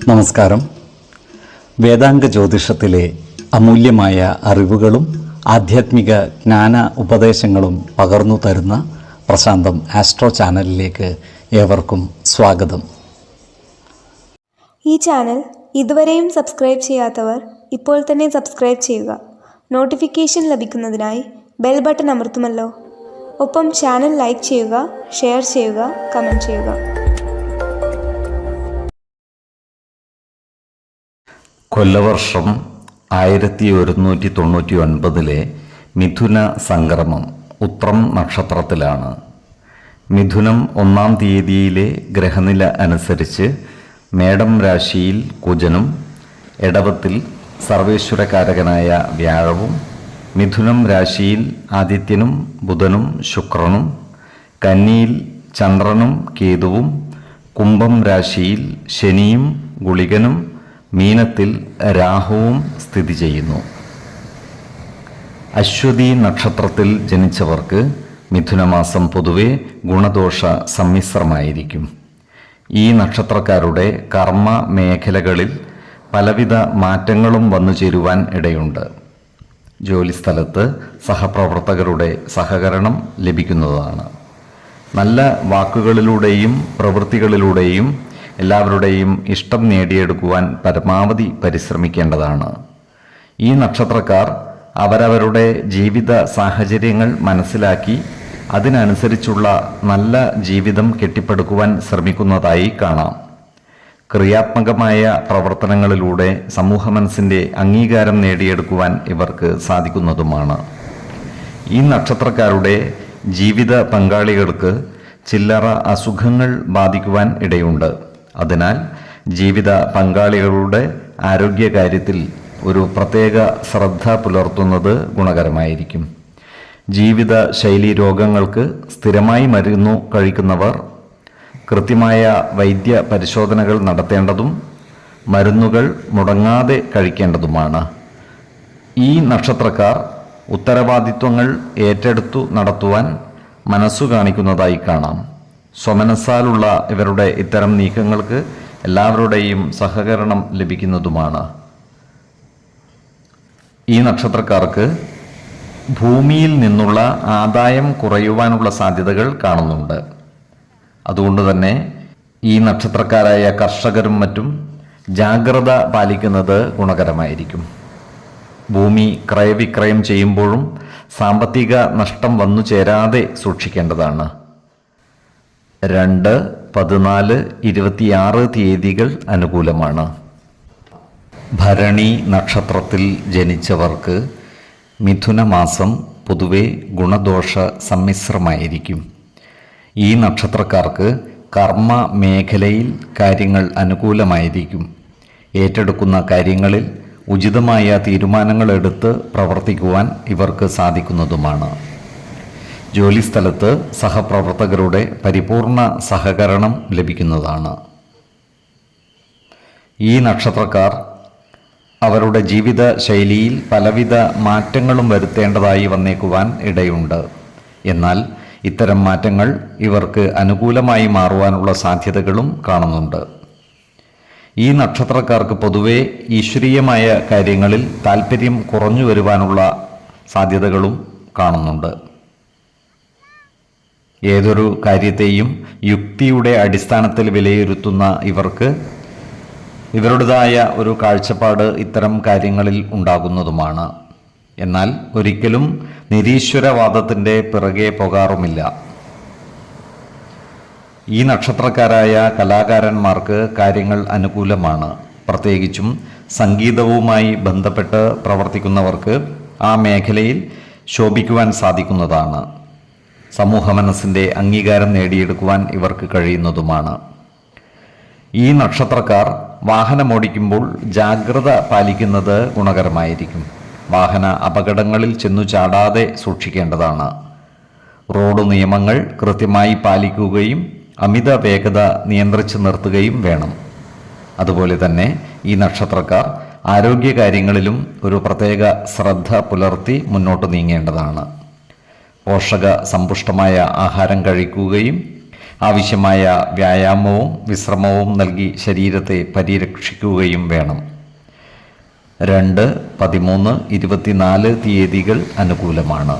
നമസ്കാരം. വേദാംഗ ജ്യോതിഷത്തിലെ അമൂല്യമായ അറിവുകളും ആധ്യാത്മിക ജ്ഞാന ഉപദേശങ്ങളും പകർന്നു തരുന്ന പ്രശാന്തം ആസ്ട്രോ ചാനലിലേക്ക് ഏവർക്കും സ്വാഗതം. ഈ ചാനൽ ഇതുവരെയും സബ്സ്ക്രൈബ് ചെയ്യാത്തവർ ഇപ്പോൾ തന്നെ സബ്സ്ക്രൈബ് ചെയ്യുക. നോട്ടിഫിക്കേഷൻ ലഭിക്കുന്നതിനായി ബെൽ ബട്ടൺ അമർത്തുമല്ലോ. ഒപ്പം ചാനൽ ലൈക്ക് ചെയ്യുക, ഷെയർ ചെയ്യുക, കമൻറ്റ് ചെയ്യുക. കൊല്ലവർഷം 1199 മിഥുന സംക്രമം ഉത്രം നക്ഷത്രത്തിലാണ്. മിഥുനം 1-ാം തീയതിയിലെ ഗ്രഹനില അനുസരിച്ച് മേടം രാശിയിൽ കുജനും, എടവത്തിൽ സർവേശ്വരകാരകനായ വ്യാഴവും, മിഥുനം രാശിയിൽ ആദിത്യനും ബുധനും ശുക്രനും, കന്നിയിൽ ചന്ദ്രനും കേതുവും, കുംഭം രാശിയിൽ ശനിയും ഗുളികനും, മീനത്തിൽ രാഹുവും സ്ഥിതി ചെയ്യുന്നു. അശ്വതി നക്ഷത്രത്തിൽ ജനിച്ചവർക്ക് മിഥുനമാസം പൊതുവെ ഗുണദോഷ സമ്മിശ്രമായിരിക്കും. ഈ നക്ഷത്രക്കാരുടെ കർമ്മ മേഖലകളിൽ പലവിധ മാറ്റങ്ങളും വന്നു ചേരുവാൻ ഇടയുണ്ട്. ജോലിസ്ഥലത്ത് സഹപ്രവർത്തകരുടെ സഹകരണം ലഭിക്കുന്നതാണ്. നല്ല വാക്കുകളിലൂടെയും പ്രവൃത്തികളിലൂടെയും എല്ലാവരുടെയും ഇഷ്ടം നേടിയെടുക്കുവാൻ പരമാവധി പരിശ്രമിക്കേണ്ടതാണ്. ഈ നക്ഷത്രക്കാർ അവരവരുടെ ജീവിത സാഹചര്യങ്ങൾ മനസ്സിലാക്കി അതിനനുസരിച്ചുള്ള നല്ല ജീവിതം കെട്ടിപ്പടുക്കുവാൻ ശ്രമിക്കുന്നതായി കാണാം. ക്രിയാത്മകമായ പ്രവർത്തനങ്ങളിലൂടെ സമൂഹ മനസ്സിൻ്റെ അംഗീകാരം നേടിയെടുക്കുവാൻ ഇവർക്ക് സാധിക്കുന്നതുമാണ്. ഈ നക്ഷത്രക്കാരുടെ ജീവിത പങ്കാളികൾക്ക് ചില്ലറ അസുഖങ്ങൾ ബാധിക്കുവാൻ ഇടയുണ്ട്. അതിനാൽ ജീവിത പങ്കാളികളുടെ ആരോഗ്യകാര്യത്തിൽ ഒരു പ്രത്യേക ശ്രദ്ധ പുലർത്തുന്നത് ഗുണകരമായിരിക്കും. ജീവിത ശൈലി രോഗങ്ങൾക്ക് സ്ഥിരമായി മരുന്ന് കഴിക്കുന്നവർ കൃത്യമായ വൈദ്യ പരിശോധനകൾ നടത്തേണ്ടതും മരുന്നുകൾ മുടങ്ങാതെ കഴിക്കേണ്ടതുമാണ്. ഈ നക്ഷത്രക്കാർ ഉത്തരവാദിത്വങ്ങൾ ഏറ്റെടുത്തു നടത്തുവാൻ മനസ്സു കാണിക്കുന്നതായി കാണാം. സ്വമനസ്സാലുള്ള ഇവരുടെ ഇത്തരം നീക്കങ്ങൾക്ക് എല്ലാവരുടെയും സഹകരണം ലഭിക്കുന്നതുമാണ്. ഈ നക്ഷത്രക്കാർക്ക് ഭൂമിയിൽ നിന്നുള്ള ആദായം കുറയുവാനുള്ള സാധ്യതകൾ കാണുന്നുണ്ട്. അതുകൊണ്ട് തന്നെ ഈ നക്ഷത്രക്കാരായ കർഷകരും മറ്റും ജാഗ്രത പാലിക്കുന്നത് ഗുണകരമായിരിക്കും. ഭൂമി ക്രയവിക്രയം ചെയ്യുമ്പോഴും സാമ്പത്തിക നഷ്ടം വന്നു ചേരാതെ സൂക്ഷിക്കേണ്ടതാണ്. 2, 14, 26 തീയതികൾ അനുകൂലമാണ്. ഭരണി നക്ഷത്രത്തിൽ ജനിച്ചവർക്ക് മിഥുനമാസം പൊതുവെ ഗുണദോഷ സമ്മിശ്രമായിരിക്കും. ഈ നക്ഷത്രക്കാർക്ക് കർമ്മ മേഖലയിൽ കാര്യങ്ങൾ അനുകൂലമായിരിക്കും. ഏറ്റെടുക്കുന്ന കാര്യങ്ങളിൽ ഉചിതമായ തീരുമാനങ്ങൾ എടുത്ത് പ്രവർത്തിക്കുവാൻ ഇവർക്ക് സാധിക്കുന്നതുമാണ്. ജോലിസ്ഥലത്ത് സഹപ്രവർത്തകരുടെ പരിപൂർണ സഹകരണം ലഭിക്കുന്നതാണ്. ഈ നക്ഷത്രക്കാർ അവരുടെ ജീവിത ശൈലിയിൽ പലവിധ മാറ്റങ്ങളും വരുത്തേണ്ടതായി വന്നേക്കുവാൻ ഇടയുണ്ട്. എന്നാൽ ഇത്തരം മാറ്റങ്ങൾ ഇവർക്ക് അനുകൂലമായി മാറുവാനുള്ള സാധ്യതകളും കാണുന്നുണ്ട്. ഈ നക്ഷത്രക്കാർക്ക് പൊതുവെ ഈശ്വരീയമായ കാര്യങ്ങളിൽ താല്പര്യം കുറഞ്ഞു വരുവാനുള്ള സാധ്യതകളും കാണുന്നുണ്ട്. ഏതൊരു കാര്യത്തെയും യുക്തിയുടെ അടിസ്ഥാനത്തിൽ വിലയിരുത്തുന്ന ഇവർക്ക് ഇവരുടേതായ ഒരു കാഴ്ചപ്പാട് ഇത്തരം കാര്യങ്ങളിൽ ഉണ്ടാകുന്നതുമാണ്. എന്നാൽ ഒരിക്കലും നിരീശ്വരവാദത്തിൻ്റെ പിറകെ പോകാറുമില്ല. ഈ നക്ഷത്രക്കാരായ കലാകാരന്മാർക്ക് കാര്യങ്ങൾ അനുകൂലമാണ്. പ്രത്യേകിച്ചും സംഗീതവുമായി ബന്ധപ്പെട്ട് പ്രവർത്തിക്കുന്നവർക്ക് ആ മേഖലയിൽ ശോഭിക്കുവാൻ സാധിക്കുന്നതാണ്. സമൂഹ മനസ്സിൻ്റെ അംഗീകാരം നേടിയെടുക്കുവാൻ ഇവർക്ക് കഴിയുന്നതുമാണ്. ഈ നക്ഷത്രക്കാർ വാഹനമോടിക്കുമ്പോൾ ജാഗ്രത പാലിക്കുന്നത് ഗുണകരമായിരിക്കും. വാഹന അപകടങ്ങളിൽ ചെന്നു ചാടാതെ സൂക്ഷിക്കേണ്ടതാണ്. റോഡ് നിയമങ്ങൾ കൃത്യമായി പാലിക്കുകയും അമിത വേഗത നിയന്ത്രിച്ചു നിർത്തുകയും വേണം. അതുപോലെ തന്നെ ഈ നക്ഷത്രക്കാർ ആരോഗ്യകാര്യങ്ങളിലും ഒരു പ്രത്യേക ശ്രദ്ധ പുലർത്തി മുന്നോട്ട് നീങ്ങേണ്ടതാണ്. പോഷക സമ്പുഷ്ടമായ ആഹാരം കഴിക്കുകയും ആവശ്യമായ വ്യായാമവും വിശ്രമവും നൽകി ശരീരത്തെ പരിരക്ഷിക്കുകയും വേണം. 2, 13, 24 തീയതികൾ അനുകൂലമാണ്.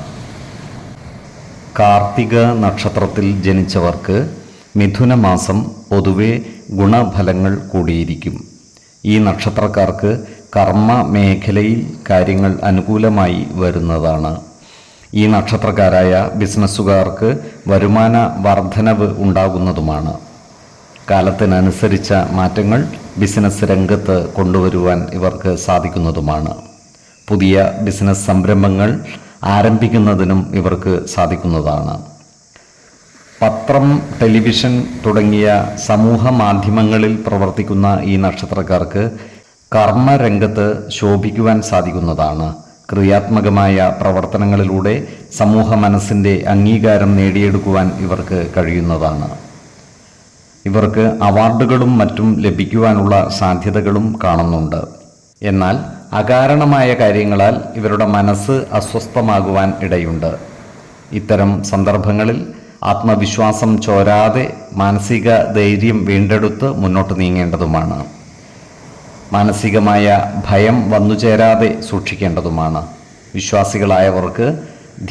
കാർത്തിക നക്ഷത്രത്തിൽ ജനിച്ചവർക്ക് മിഥുന മാസം പൊതുവെ ഗുണഫലങ്ങൾ കൂടിയിരിക്കും. ഈ നക്ഷത്രക്കാർക്ക് കർമ്മ മേഖലയിൽ കാര്യങ്ങൾ അനുകൂലമായി വരുന്നതാണ്. ഈ നക്ഷത്രക്കാരായ ബിസിനസ്സുകാർക്ക് വരുമാന വർധനവ് ഉണ്ടാകുന്നതുമാണ്. കാലത്തിനനുസരിച്ച മാറ്റങ്ങൾ ബിസിനസ് രംഗത്ത് കൊണ്ടുവരുവാൻ ഇവർക്ക് സാധിക്കുന്നതുമാണ്. പുതിയ ബിസിനസ് സംരംഭങ്ങൾ ആരംഭിക്കുന്നതിനും ഇവർക്ക് സാധിക്കുന്നതാണ്. പത്രം, ടെലിവിഷൻ തുടങ്ങിയ സമൂഹ മാധ്യമങ്ങളിൽ പ്രവർത്തിക്കുന്ന ഈ നക്ഷത്രക്കാർക്ക് കർമ്മരംഗത്ത് ശോഭിക്കുവാൻ സാധിക്കുന്നതാണ്. ക്രിയാത്മകമായ പ്രവർത്തനങ്ങളിലൂടെ സമൂഹ മനസ്സിൻ്റെ അംഗീകാരം നേടിയെടുക്കുവാൻ ഇവർക്ക് കഴിയുന്നതാണ്. ഇവർക്ക് അവാർഡുകളും മറ്റും ലഭിക്കുവാനുള്ള സാധ്യതകളും കാണുന്നുണ്ട്. എന്നാൽ അകാരണമായ കാര്യങ്ങളാൽ ഇവരുടെ മനസ്സ് അസ്വസ്ഥമാകുവാൻ ഇടയുണ്ട്. ഇത്തരം സന്ദർഭങ്ങളിൽ ആത്മവിശ്വാസം ചോരാതെ മാനസിക ധൈര്യം വീണ്ടെടുത്ത് മുന്നോട്ട് നീങ്ങേണ്ടതുമാണ്. മാനസികമായ ഭയം വന്നുചേരാതെ സൂക്ഷിക്കേണ്ടതുമാണ്. വിശ്വാസികളായവർക്ക്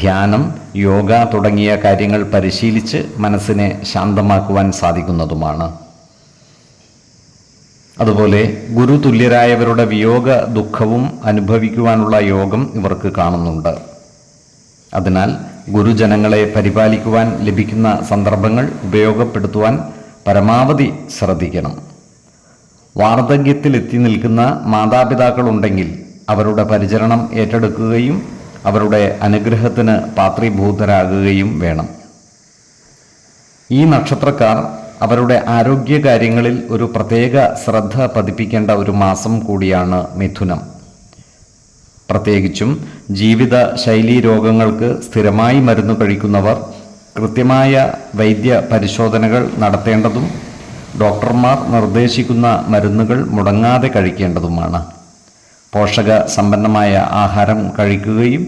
ധ്യാനം, യോഗ തുടങ്ങിയ കാര്യങ്ങൾ പരിശീലിച്ച് മനസ്സിനെ ശാന്തമാക്കുവാൻ സാധിക്കുന്നതുമാണ്. അതുപോലെ ഗുരുതുല്യരായവരുടെ വിയോഗ ദുഃഖവും അനുഭവിക്കുവാനുള്ള യോഗം ഇവർക്ക് കാണുന്നുണ്ട്. അതിനാൽ ഗുരുജനങ്ങളെ പരിപാലിക്കുവാൻ ലഭിക്കുന്ന സന്ദർഭങ്ങൾ ഉപയോഗപ്പെടുത്തുവാൻ പരമാവധി ശ്രദ്ധിക്കണം. വാർദ്ധക്യത്തിലെത്തി നിൽക്കുന്ന മാതാപിതാക്കളുണ്ടെങ്കിൽ അവരുടെ പരിചരണം ഏറ്റെടുക്കുകയും അവരുടെ അനുഗ്രഹത്തിന് പാത്രീഭൂതരാകുകയും വേണം. ഈ നക്ഷത്രക്കാർ അവരുടെ ആരോഗ്യകാര്യങ്ങളിൽ ഒരു പ്രത്യേക ശ്രദ്ധ പതിപ്പിക്കേണ്ട ഒരു മാസം കൂടിയാണ് മിഥുനം. പ്രത്യേകിച്ചും ജീവിത ശൈലീ രോഗങ്ങൾക്ക് സ്ഥിരമായി മരുന്ന് കഴിക്കുന്നവർ കൃത്യമായ വൈദ്യ പരിശോധനകൾ നടത്തേണ്ടതും ഡോക്ടർമാർ നിർദ്ദേശിക്കുന്ന മരുന്നുകൾ മുടങ്ങാതെ കഴിക്കേണ്ടതുമാണ്. പോഷക സമ്പന്നമായ ആഹാരം കഴിക്കുകയും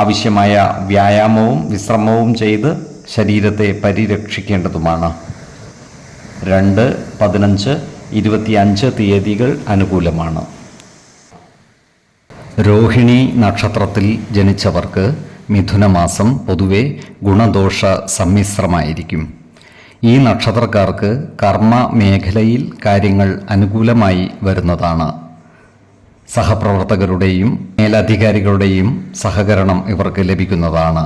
ആവശ്യമായ വ്യായാമവും വിശ്രമവും ചെയ്ത് ശരീരത്തെ പരിരക്ഷിക്കേണ്ടതുമാണ്. 2, 15, 25 തീയതികൾ അനുകൂലമാണ്. രോഹിണി നക്ഷത്രത്തിൽ ജനിച്ചവർക്ക് മിഥുനമാസം പൊതുവെ ഗുണദോഷ സമ്മിശ്രമായിരിക്കും. ഈ നക്ഷത്രക്കാർക്ക് കർമ്മ മേഖലയിൽ കാര്യങ്ങൾ അനുകൂലമായി വരുന്നതാണ്. സഹപ്രവർത്തകരുടെയും മേലധികാരികളുടെയും സഹകരണം ഇവർക്ക് ലഭിക്കുന്നതാണ്.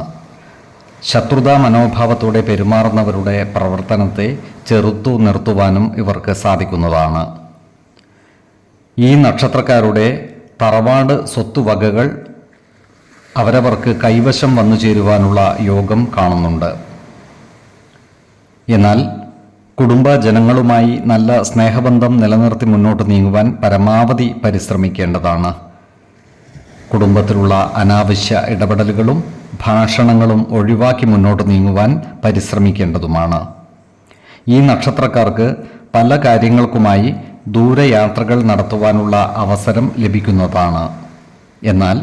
ശത്രുതാ മനോഭാവത്തോടെ പെരുമാറുന്നവരുടെ പ്രവർത്തനത്തെ ചെറുത്തു നിർത്തുവാനും ഇവർക്ക് സാധിക്കുന്നതാണ്. ഈ നക്ഷത്രക്കാരുടെ തറവാട് സ്വത്തുവകകൾ അവരവർക്ക് കൈവശം വന്നു ചേരുവാനുള്ള യോഗം കാണുന്നുണ്ട്. എന്നാൽ കുടുംബജനങ്ങളുമായി നല്ല സ്നേഹബന്ധം നിലനിർത്തി മുന്നോട്ട് നീങ്ങുവാൻ പരമാവധി പരിശ്രമിക്കേണ്ടതാണ്. കുടുംബത്തിലുള്ള അനാവശ്യ ഇടപെടലുകളും ഭാഷണങ്ങളും ഒഴിവാക്കി മുന്നോട്ട് നീങ്ങുവാൻ പരിശ്രമിക്കേണ്ടതുമാണ്. ഈ നക്ഷത്രക്കാർക്ക് പല കാര്യങ്ങൾക്കുമായി ദൂരയാത്രകൾ നടത്തുവാനുള്ള അവസരം ലഭിക്കുന്നതാണ്. എന്നാൽ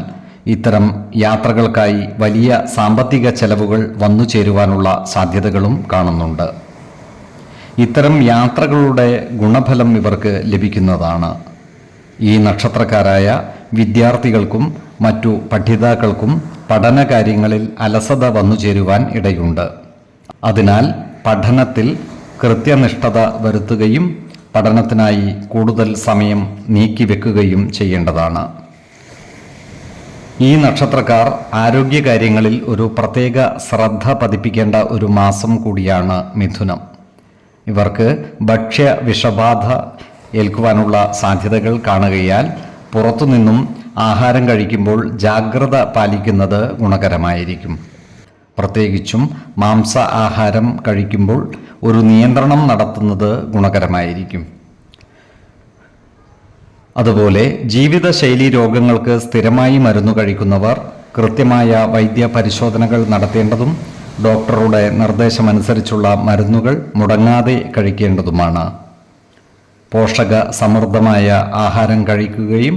ഇത്തരം യാത്രകൾക്കായി വലിയ സാമ്പത്തിക ചെലവുകൾ വന്നു ചേരുവാനുള്ള സാധ്യതകളും കാണുന്നുണ്ട്. ഇത്തരം യാത്രകളുടെ ഗുണഫലം ഇവർക്ക് ലഭിക്കുന്നതാണ്. ഈ നക്ഷത്രക്കാരായ വിദ്യാർത്ഥികൾക്കും മറ്റു പഠിതാക്കൾക്കും പഠനകാര്യങ്ങളിൽ അലസത വന്നു ചേരുവാൻ ഇടയുണ്ട്. അതിനാൽ പഠനത്തിൽ കൃത്യനിഷ്ഠത വരുത്തുകയും പഠനത്തിനായി കൂടുതൽ സമയം നീക്കിവെക്കുകയും ചെയ്യേണ്ടതാണ്. ഈ നക്ഷത്രക്കാർ ആരോഗ്യകാര്യങ്ങളിൽ ഒരു പ്രത്യേക ശ്രദ്ധ പതിപ്പിക്കേണ്ട ഒരു മാസം കൂടിയാണ് മിഥുനം. ഇവർക്ക് ഭക്ഷ്യ വിഷബാധ ഏൽക്കുവാനുള്ള സാധ്യതകൾ കാണുകയാൽ പുറത്തുനിന്നും ആഹാരം കഴിക്കുമ്പോൾ ജാഗ്രത പാലിക്കുന്നത് ഗുണകരമായിരിക്കും. പ്രത്യേകിച്ചും മാംസ ആഹാരം കഴിക്കുമ്പോൾ ഒരു നിയന്ത്രണം നടത്തുന്നത് ഗുണകരമായിരിക്കും. അതുപോലെ ജീവിതശൈലി രോഗങ്ങൾക്ക് സ്ഥിരമായി മരുന്ന് കഴിക്കുന്നവർ കൃത്യമായ വൈദ്യ പരിശോധനകൾ നടത്തേണ്ടതും ഡോക്ടറുടെ നിർദ്ദേശമനുസരിച്ചുള്ള മരുന്നുകൾ മുടങ്ങാതെ കഴിക്കേണ്ടതുമാണ്. പോഷക സമൃദ്ധമായ ആഹാരം കഴിക്കുകയും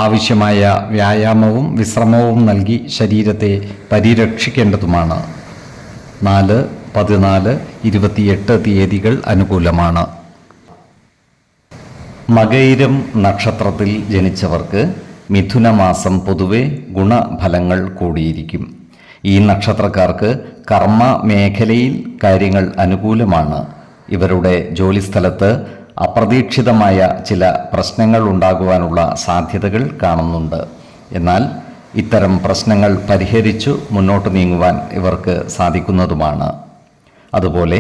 ആവശ്യമായ വ്യായാമവും വിശ്രമവും നൽകി ശരീരത്തെ പരിരക്ഷിക്കേണ്ടതുമാണ്. 4, 14, 28 തീയതികൾ അനുകൂലമാണ്. മകയിരം നക്ഷത്രത്തിൽ ജനിച്ചവർക്ക് മിഥുനമാസം പൊതുവെ ഗുണഫലങ്ങൾ കൂടിയിരിക്കും. ഈ നക്ഷത്രക്കാർക്ക് കർമ്മ മേഖലയിൽ കാര്യങ്ങൾ അനുകൂലമാണ്. ഇവരുടെ ജോലിസ്ഥലത്ത് അപ്രതീക്ഷിതമായ ചില പ്രശ്നങ്ങൾ ഉണ്ടാകുവാനുള്ള സാധ്യതകൾ കാണുന്നുണ്ട്. എന്നാൽ ഇത്തരം പ്രശ്നങ്ങൾ പരിഹരിച്ചു മുന്നോട്ട് നീങ്ങുവാൻ ഇവർക്ക് സാധിക്കുന്നതുമാണ്. അതുപോലെ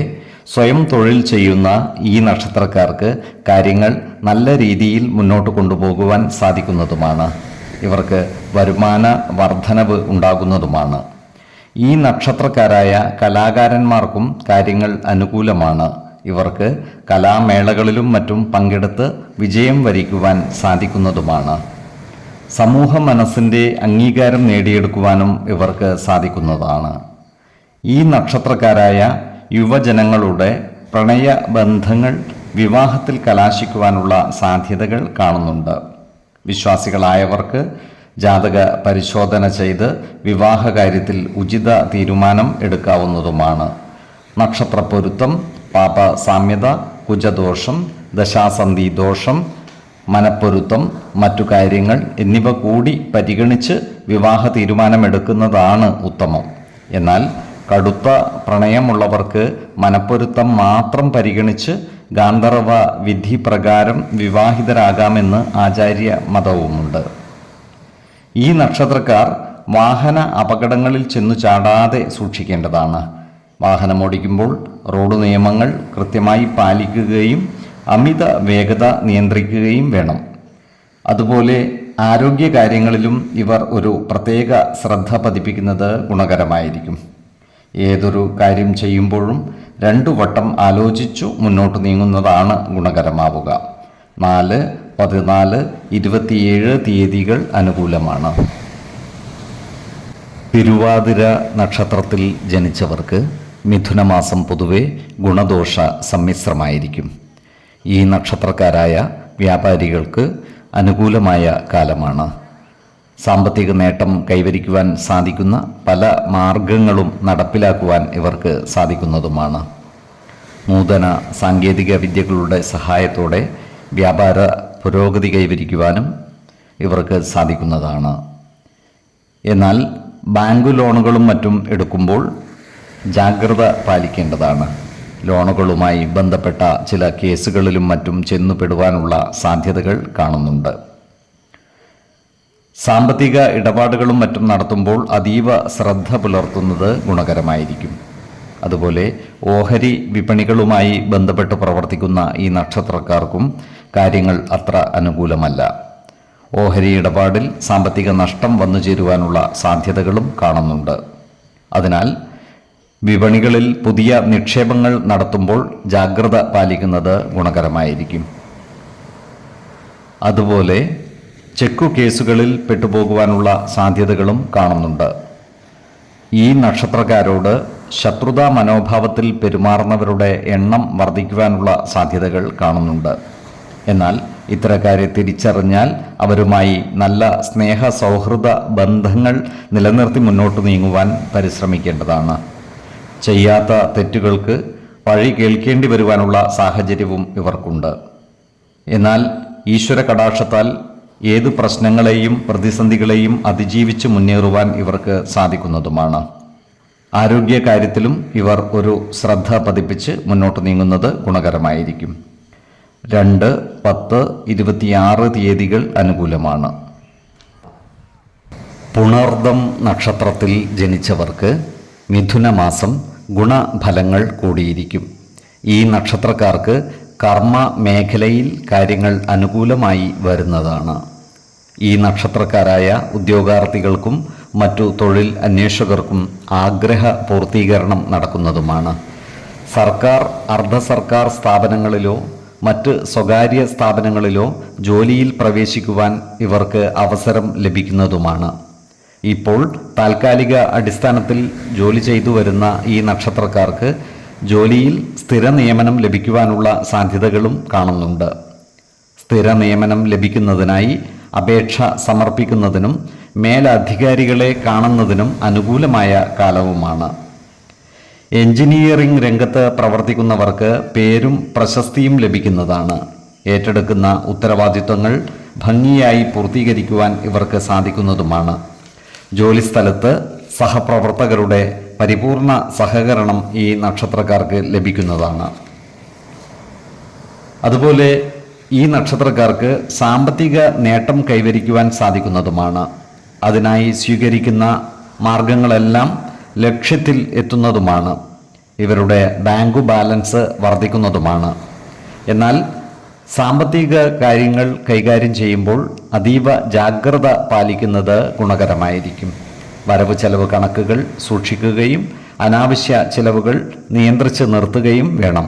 സ്വയം തൊഴിൽ ചെയ്യുന്ന ഈ നക്ഷത്രക്കാർക്ക് കാര്യങ്ങൾ നല്ല രീതിയിൽ മുന്നോട്ട് കൊണ്ടുപോകുവാൻ സാധിക്കുന്നതുമാണ്. ഇവർക്ക് വരുമാന വർധനവ് ഉണ്ടാകുന്നതുമാണ്. ഈ നക്ഷത്രക്കാരായ കലാകാരന്മാർക്കും കാര്യങ്ങൾ അനുകൂലമാണ്. ഇവർക്ക് കലാമേളകളിലും മറ്റും പങ്കെടുത്ത് വിജയം വരിക്കുവാൻ സാധിക്കുന്നതുമാണ്. സമൂഹ മനസ്സിൻ്റെ അംഗീകാരം നേടിയെടുക്കുവാനും ഇവർക്ക് സാധിക്കുന്നതാണ്. ഈ നക്ഷത്രക്കാരായ യുവജനങ്ങളുടെ പ്രണയബന്ധങ്ങൾ വിവാഹത്തിൽ കലാശിക്കുവാനുള്ള സാധ്യതകൾ കാണുന്നുണ്ട്. വിശ്വാസികളായവർക്ക് ജാതക പരിശോധന ചെയ്ത് വിവാഹകാര്യത്തിൽ ഉചിത തീരുമാനം എടുക്കാവുന്നതുമാണ്. നക്ഷത്രപ്പൊരുത്തം, പാപസാമ്യത, കുജദോഷം, ദശാസന്ധി ദോഷം, മനപ്പൊരുത്തം, മറ്റു കാര്യങ്ങൾ എന്നിവ കൂടി പരിഗണിച്ച് വിവാഹ തീരുമാനമെടുക്കുന്നതാണ് ഉത്തമം. എന്നാൽ കടുത്ത പ്രണയമുള്ളവർക്ക് മനപ്പൊരുത്തം മാത്രം പരിഗണിച്ച് ഗാന്ധർവ വിധി പ്രകാരം വിവാഹിതരാകാമെന്ന് ആചാര്യ മതവുമുണ്ട്. ഈ നക്ഷത്രക്കാർ വാഹന അപകടങ്ങളിൽ ചെന്നു ചാടാതെ സൂക്ഷിക്കേണ്ടതാണ്. വാഹനമോടിക്കുമ്പോൾ റോഡ് നിയമങ്ങൾ കൃത്യമായി പാലിക്കുകയും അമിത വേഗത നിയന്ത്രിക്കുകയും വേണം. അതുപോലെ ആരോഗ്യകാര്യങ്ങളിലും ഇവർ ഒരു പ്രത്യേക ശ്രദ്ധ പതിപ്പിക്കുന്നത് ഗുണകരമായിരിക്കും. ഏതൊരു കാര്യം ചെയ്യുമ്പോഴും 2 വട്ടം ആലോചിച്ചു മുന്നോട്ട് നീങ്ങുന്നതാണ് ഗുണകരമാവുക. 4, 14, 27 തീയതികൾ അനുകൂലമാണ്. തിരുവാതിര നക്ഷത്രത്തിൽ ജനിച്ചവർക്ക് മിഥുനമാസം പൊതുവെ ഗുണദോഷ സമ്മിശ്രമായിരിക്കും. ഈ നക്ഷത്രക്കാരായ വ്യാപാരികൾക്ക് അനുകൂലമായ കാലമാണ്. സാമ്പത്തിക നേട്ടം കൈവരിക്കുവാൻ സാധിക്കുന്ന പല മാർഗങ്ങളും നടപ്പിലാക്കുവാൻ ഇവർക്ക് സാധിക്കുന്നതുമാണ്. നൂതന സാങ്കേതിക വിദ്യകളുടെ സഹായത്തോടെ വ്യാപാര പുരോഗതി കൈവരിക്കുവാനും ഇവർക്ക് സാധിക്കുന്നതാണ്. എന്നാൽ ബാങ്ക് ലോണുകളും മറ്റും എടുക്കുമ്പോൾ ജാഗ്രത പാലിക്കേണ്ടതാണ്. ലോണുകളുമായി ബന്ധപ്പെട്ട ചില കേസുകളിലും മറ്റും ചെന്നുപെടുവാനുള്ള സാധ്യതകൾ കാണുന്നുണ്ട്. സാമ്പത്തിക ഇടപാടുകളും മറ്റും നടത്തുമ്പോൾ അതീവ ശ്രദ്ധ പുലർത്തുന്നത് ഗുണകരമായിരിക്കും. അതുപോലെ ഓഹരി വിപണികളുമായി ബന്ധപ്പെട്ട് പ്രവർത്തിക്കുന്ന ഈ നക്ഷത്രക്കാർക്കും കാര്യങ്ങൾ അത്ര അനുകൂലമല്ല. ഓഹരി ഇടപാടിൽ സാമ്പത്തിക നഷ്ടം വന്നു ചേരുവാനുള്ള സാധ്യതകളും കാണുന്നുണ്ട്. അതിനാൽ വിപണികളിൽ പുതിയ നിക്ഷേപങ്ങൾ നടത്തുമ്പോൾ ജാഗ്രത പാലിക്കുന്നത് ഗുണകരമായിരിക്കും. അതുപോലെ ചെക്കു കേസുകളിൽ പെട്ടുപോകുവാനുള്ള സാധ്യതകളും കാണുന്നുണ്ട്. ഈ നക്ഷത്രക്കാരോട് ശത്രുതാ മനോഭാവത്തിൽ പെരുമാറുന്നവരുടെ എണ്ണം വർദ്ധിക്കുവാനുള്ള സാധ്യതകൾ കാണുന്നുണ്ട്. എന്നാൽ ഇത്തരക്കാരെ തിരിച്ചറിഞ്ഞാൽ അവരുമായി നല്ല സ്നേഹ സൗഹൃദ ബന്ധങ്ങൾ നിലനിർത്തി മുന്നോട്ട് നീങ്ങുവാൻ പരിശ്രമിക്കേണ്ടതാണ്. ചെയ്യാത്ത തെറ്റുകൾക്ക് പഴി കേൾക്കേണ്ടി വരുവാനുള്ള സാഹചര്യവും ഇവർക്കുണ്ട്. എന്നാൽ ഈശ്വര കടാക്ഷത്താൽ ഏതു പ്രശ്നങ്ങളെയും പ്രതിസന്ധികളെയും അതിജീവിച്ച് മുന്നേറുവാൻ ഇവർക്ക് സാധിക്കുന്നതുമാണ്. ആരോഗ്യകാര്യത്തിലും ഇവർ ഒരു ശ്രദ്ധ പതിപ്പിച്ച് മുന്നോട്ട് നീങ്ങുന്നത് ഗുണകരമായിരിക്കും. 2, 10, 26 തീയതികൾ അനുകൂലമാണ്. പുണർദം നക്ഷത്രത്തിൽ ജനിച്ചവർക്ക് മിഥുനമാസം ഗുണഫലങ്ങൾ കൂടിയിരിക്കും. ഈ നക്ഷത്രക്കാർക്ക് കർമ്മ മേഖലയിൽ കാര്യങ്ങൾ അനുകൂലമായി വരുന്നതാണ്. ഈ നക്ഷത്രക്കാരായ ഉദ്യോഗാർത്ഥികൾക്കും മറ്റു തൊഴിൽ അന്വേഷകർക്കും ആഗ്രഹ പൂർത്തീകരണം നടക്കുന്നതുമാണ്. സർക്കാർ, അർദ്ധ സർക്കാർ സ്ഥാപനങ്ങളിലോ മറ്റ് സ്വകാര്യ സ്ഥാപനങ്ങളിലോ ജോലിയിൽ പ്രവേശിക്കുവാൻ ഇവർക്ക് അവസരം ലഭിക്കുന്നതുമാണ്. ഇപ്പോൾ താൽക്കാലിക അടിസ്ഥാനത്തിൽ ജോലി ചെയ്തു വരുന്ന ഈ നക്ഷത്രക്കാർക്ക് ജോലിയിൽ സ്ഥിര നിയമനം ലഭിക്കുവാനുള്ള സാധ്യതകളും കാണുന്നുണ്ട്. സ്ഥിര നിയമനം ലഭിക്കുന്നതിനായി അപേക്ഷ സമർപ്പിക്കുന്നതിനും മേലധികാരികളെ കാണുന്നതിനും അനുകൂലമായ കാലവുമാണ്. എഞ്ചിനീയറിംഗ് രംഗത്ത് പ്രവർത്തിക്കുന്നവർക്ക് പേരും പ്രശസ്തിയും ലഭിക്കുന്നതാണ്. ഏറ്റെടുക്കുന്ന ഉത്തരവാദിത്വങ്ങൾ ഭംഗിയായി പൂർത്തീകരിക്കുവാൻ ഇവർക്ക് സാധിക്കുന്നതുമാണ്. ജോലിസ്ഥലത്ത് സഹപ്രവർത്തകരുടെ പരിപൂർണ സഹകരണം ഈ നക്ഷത്രക്കാർക്ക് ലഭിക്കുന്നതാണ്. അതുപോലെ ഈ നക്ഷത്രക്കാർക്ക് സാമ്പത്തിക നേട്ടം കൈവരിക്കുവാൻ സാധിക്കുന്നതുമാണ്. അതിനായി സ്വീകരിക്കുന്ന മാർഗങ്ങളെല്ലാം ലക്ഷ്യത്തിൽ എത്തുന്നതുമാണ്. ഇവരുടെ ബാങ്ക് ബാലൻസ് വർദ്ധിക്കുന്നതുമാണ്. എന്നാൽ സാമ്പത്തിക കാര്യങ്ങൾ കൈകാര്യം ചെയ്യുമ്പോൾ അതീവ ജാഗ്രത പാലിക്കുന്നത് ഗുണകരമായിരിക്കും. വരവ് ചെലവ് കണക്കുകൾ സൂക്ഷിക്കുകയും അനാവശ്യ ചിലവുകൾ നിയന്ത്രിച്ച് നിർത്തുകയും വേണം.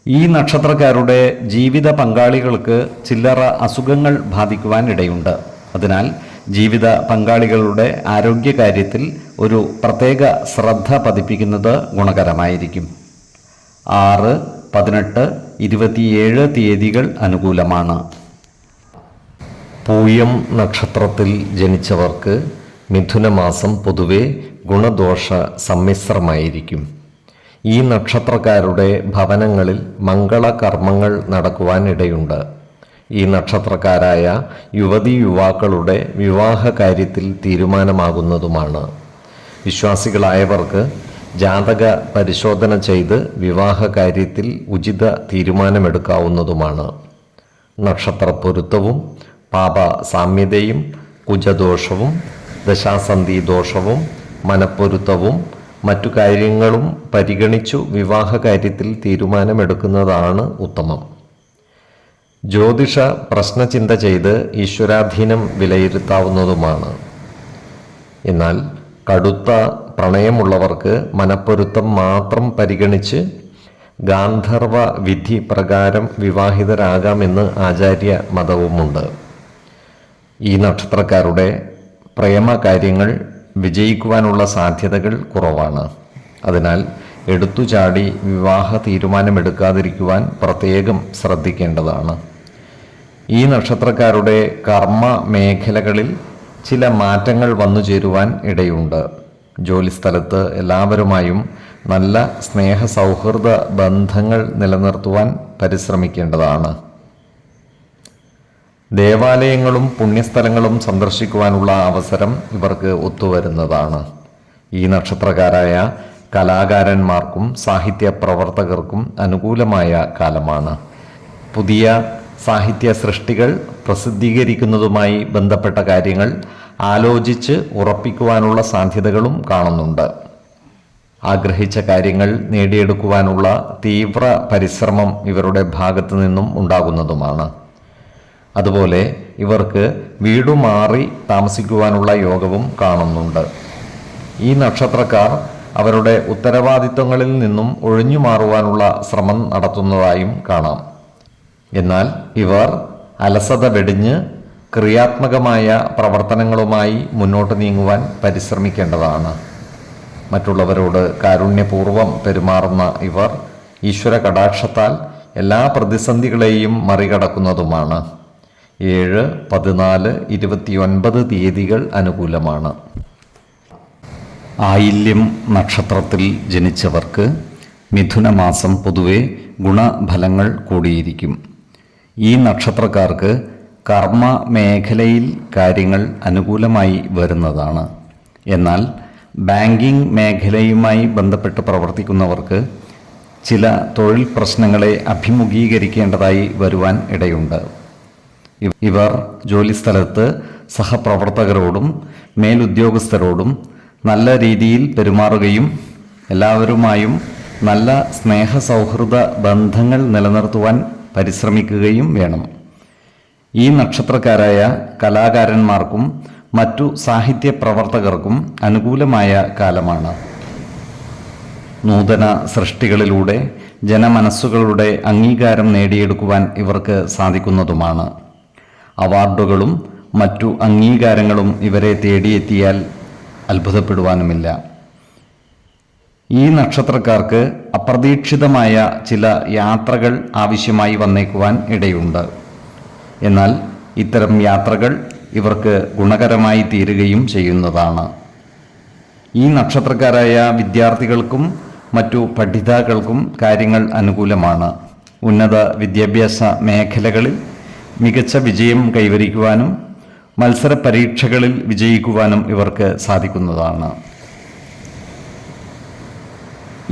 ഈ നക്ഷത്രക്കാരുടെ ജീവിത പങ്കാളികൾക്ക് ചില്ലറ അസുഖങ്ങൾ ബാധിക്കുവാൻ ഇടയുണ്ട്. അതിനാൽ ജീവിത പങ്കാളികളുടെ ആരോഗ്യകാര്യത്തിൽ ഒരു പ്രത്യേക ശ്രദ്ധ പതിപ്പിക്കുന്നത് ഗുണകരമായിരിക്കും. 6, 18, 27 തീയതികൾ അനുകൂലമാണ്. പൂയം നക്ഷത്രത്തിൽ ജനിച്ചവർക്ക് മിഥുനമാസം പൊതുവെ ഗുണദോഷ സമ്മിശ്രമായിരിക്കും. ഈ നക്ഷത്രക്കാരുടെ ഭവനങ്ങളിൽ മംഗളകർമ്മങ്ങൾ നടക്കുവാൻ ഇടയുണ്ട്. ഈ നക്ഷത്രക്കാരായ യുവതീ യുവാക്കളുടെ വിവാഹ കാര്യത്തിൽ തീരുമാനമാകുന്നതുമാണ്. വിശ്വാസികളായവർക്ക് ജാതക പരിശോധന ചെയ്ത് വിവാഹ കാര്യത്തിൽ ഉചിത തീരുമാനമെടുക്കാവുന്നതുമാണ്. നക്ഷത്രപ്പൊരുത്തവും പാപ സാമ്യതയും കുജദോഷവും ദശാസന്ധി ദോഷവും മനപ്പൊരുത്തവും മറ്റു കാര്യങ്ങളും പരിഗണിച്ചു വിവാഹ കാര്യത്തിൽ തീരുമാനമെടുക്കുന്നതാണ് ഉത്തമം. ജ്യോതിഷ പ്രശ്നചിന്ത ചെയ്ത് ഈശ്വരാധീനം വിലയിരുത്താവുന്നതുമാണ്. എന്നാൽ കടുത്ത പ്രണയമുള്ളവർക്ക് മനപ്പൊരുത്തം മാത്രം പരിഗണിച്ച് ഗാന്ധർവ വിധി പ്രകാരം വിവാഹിതരാകാമെന്ന് ആചാര്യ മതവുമുണ്ട്. ഈ നക്ഷത്രക്കാരുടെ പ്രേമകാര്യങ്ങൾ വിജയിക്കുവാനുള്ള സാധ്യതകൾ കുറവാണ്. അതിനാൽ എടുത്തുചാടി വിവാഹ തീരുമാനമെടുക്കാതിരിക്കുവാൻ പ്രത്യേകം ശ്രദ്ധിക്കേണ്ടതാണ്. ഈ നക്ഷത്രക്കാരുടെ കർമ്മ മേഖലകളിൽ ചില മാറ്റങ്ങൾ വന്നു ചേരുവാൻ ഇടയുണ്ട്. ജോലിസ്ഥലത്ത് എല്ലാവരുമായും നല്ല സ്നേഹ സൗഹൃദ ബന്ധങ്ങൾ നിലനിർത്തുവാൻ പരിശ്രമിക്കേണ്ടതാണ്. ദേവാലയങ്ങളും പുണ്യസ്ഥലങ്ങളും സന്ദർശിക്കുവാനുള്ള അവസരം ഇവർക്ക് ഒത്തുവരുന്നതാണ്. ഈ നക്ഷത്രക്കാരായ കലാകാരന്മാർക്കും സാഹിത്യ പ്രവർത്തകർക്കും അനുകൂലമായ കാലമാണ്. പുതിയ സാഹിത്യ സൃഷ്ടികൾ പ്രസിദ്ധീകരിക്കുന്നതുമായി ബന്ധപ്പെട്ട കാര്യങ്ങൾ ആലോചിച്ച് ഉറപ്പിക്കുവാനുള്ള സാധ്യതകളും കാണുന്നുണ്ട്. ആഗ്രഹിച്ച കാര്യങ്ങൾ നേടിയെടുക്കുവാനുള്ള തീവ്ര പരിശ്രമം ഇവരുടെ ഭാഗത്തു നിന്നും ഉണ്ടാകുന്നതുമാണ്. അതുപോലെ ഇവർക്ക് വീടുമാറി താമസിക്കുവാനുള്ള യോഗവും കാണുന്നുണ്ട്. ഈ നക്ഷത്രക്കാർ അവരുടെ ഉത്തരവാദിത്വങ്ങളിൽ നിന്നും ഒഴിഞ്ഞു മാറുവാനുള്ള ശ്രമം നടത്തുന്നതായും കാണാം. എന്നാൽ ഇവർ അലസത വെടിഞ്ഞ് ക്രിയാത്മകമായ പ്രവർത്തനങ്ങളുമായി മുന്നോട്ട് നീങ്ങുവാൻ പരിശ്രമിക്കേണ്ടതാണ്. മറ്റുള്ളവരോട് കാരുണ്യപൂർവ്വം പെരുമാറുന്ന ഇവർ ഈശ്വര കടാക്ഷത്താൽ എല്ലാ പ്രതിസന്ധികളെയും മറികടക്കുന്നതുമാണ്. 7, 14, 29 തീയതികൾ അനുകൂലമാണ്. ആയില്യം നക്ഷത്രത്തിൽ ജനിച്ചവർക്ക് മിഥുനമാസം പൊതുവെ ഗുണഫലങ്ങൾ കൂടിയിരിക്കും. ഈ നക്ഷത്രക്കാർക്ക് കർമ്മ മേഖലയിൽ കാര്യങ്ങൾ അനുകൂലമായി വരുന്നതാണ്. എന്നാൽ ബാങ്കിംഗ് മേഖലയുമായി ബന്ധപ്പെട്ട് പ്രവർത്തിക്കുന്നവർക്ക് ചില തൊഴിൽ പ്രശ്നങ്ങളെ അഭിമുഖീകരിക്കേണ്ടതായി വരുവാൻ ഇടയുണ്ട്. ഇവർ ജോലിസ്ഥലത്ത് സഹപ്രവർത്തകരോടും മേലുദ്യോഗസ്ഥരോടും നല്ല രീതിയിൽ പെരുമാറുകയും എല്ലാവരുമായും നല്ല സ്നേഹ സൗഹൃദ ബന്ധങ്ങൾ നിലനിർത്തുവാൻ പരിശ്രമിക്കുകയും വേണം. ഈ നക്ഷത്രക്കാരായ കലാകാരന്മാർക്കും മറ്റു സാഹിത്യ പ്രവർത്തകർക്കും അനുകൂലമായ കാലമാണ്. നൂതന സൃഷ്ടികളിലൂടെ ജനമനസ്സുകളുടെ അംഗീകാരം നേടിയെടുക്കുവാൻ ഇവർക്ക് സാധിക്കുന്നതുമാണ്. അവാർഡുകളും മറ്റു അംഗീകാരങ്ങളും ഇവരെ തേടിയെത്തിയാൽ അത്ഭുതപ്പെടുവാനുമില്ല. ഈ നക്ഷത്രക്കാർക്ക് അപ്രതീക്ഷിതമായ ചില യാത്രകൾ ആവശ്യമായി വന്നേക്കുവാൻ ഇടയുണ്ട്. എന്നാൽ ഇത്തരം യാത്രകൾ ഇവർക്ക് ഗുണകരമായി തീരുകയും ചെയ്യുന്നതാണ്. ഈ നക്ഷത്രക്കാരായ വിദ്യാർത്ഥികൾക്കും മറ്റു പഠിതാക്കൾക്കും കാര്യങ്ങൾ അനുകൂലമാണ്. ഉന്നത വിദ്യാഭ്യാസ മേഖലകളിൽ മികച്ച വിജയം കൈവരിക്കുവാനും മത്സര പരീക്ഷകളിൽ വിജയിക്കുവാനും ഇവർക്ക് സാധിക്കുന്നതാണ്.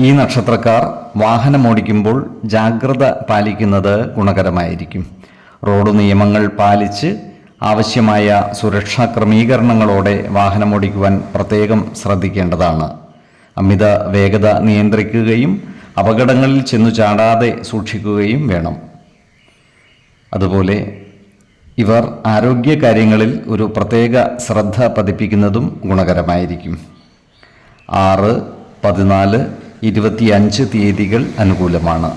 ഈ നക്ഷത്രക്കാർ വാഹനമോടിക്കുമ്പോൾ ജാഗ്രത പാലിക്കുന്നത് ഗുണകരമായിരിക്കും. റോഡ് നിയമങ്ങൾ പാലിച്ച് ആവശ്യമായ സുരക്ഷാ ക്രമീകരണങ്ങളോടെ വാഹനമോടിക്കുവാൻ പ്രത്യേകം ശ്രദ്ധിക്കേണ്ടതാണ്. അമിത വേഗത നിയന്ത്രിക്കുകയും അപകടങ്ങളിൽ ചെന്നു ചാടാതെ സൂക്ഷിക്കുകയും വേണം. അതുപോലെ ഇവർ ആരോഗ്യകാര്യങ്ങളിൽ ഒരു പ്രത്യേക ശ്രദ്ധ പതിപ്പിക്കുന്നതും ഗുണകരമായിരിക്കും. 6, 14, 25 തീയതികൾ അനുകൂലമാണ്.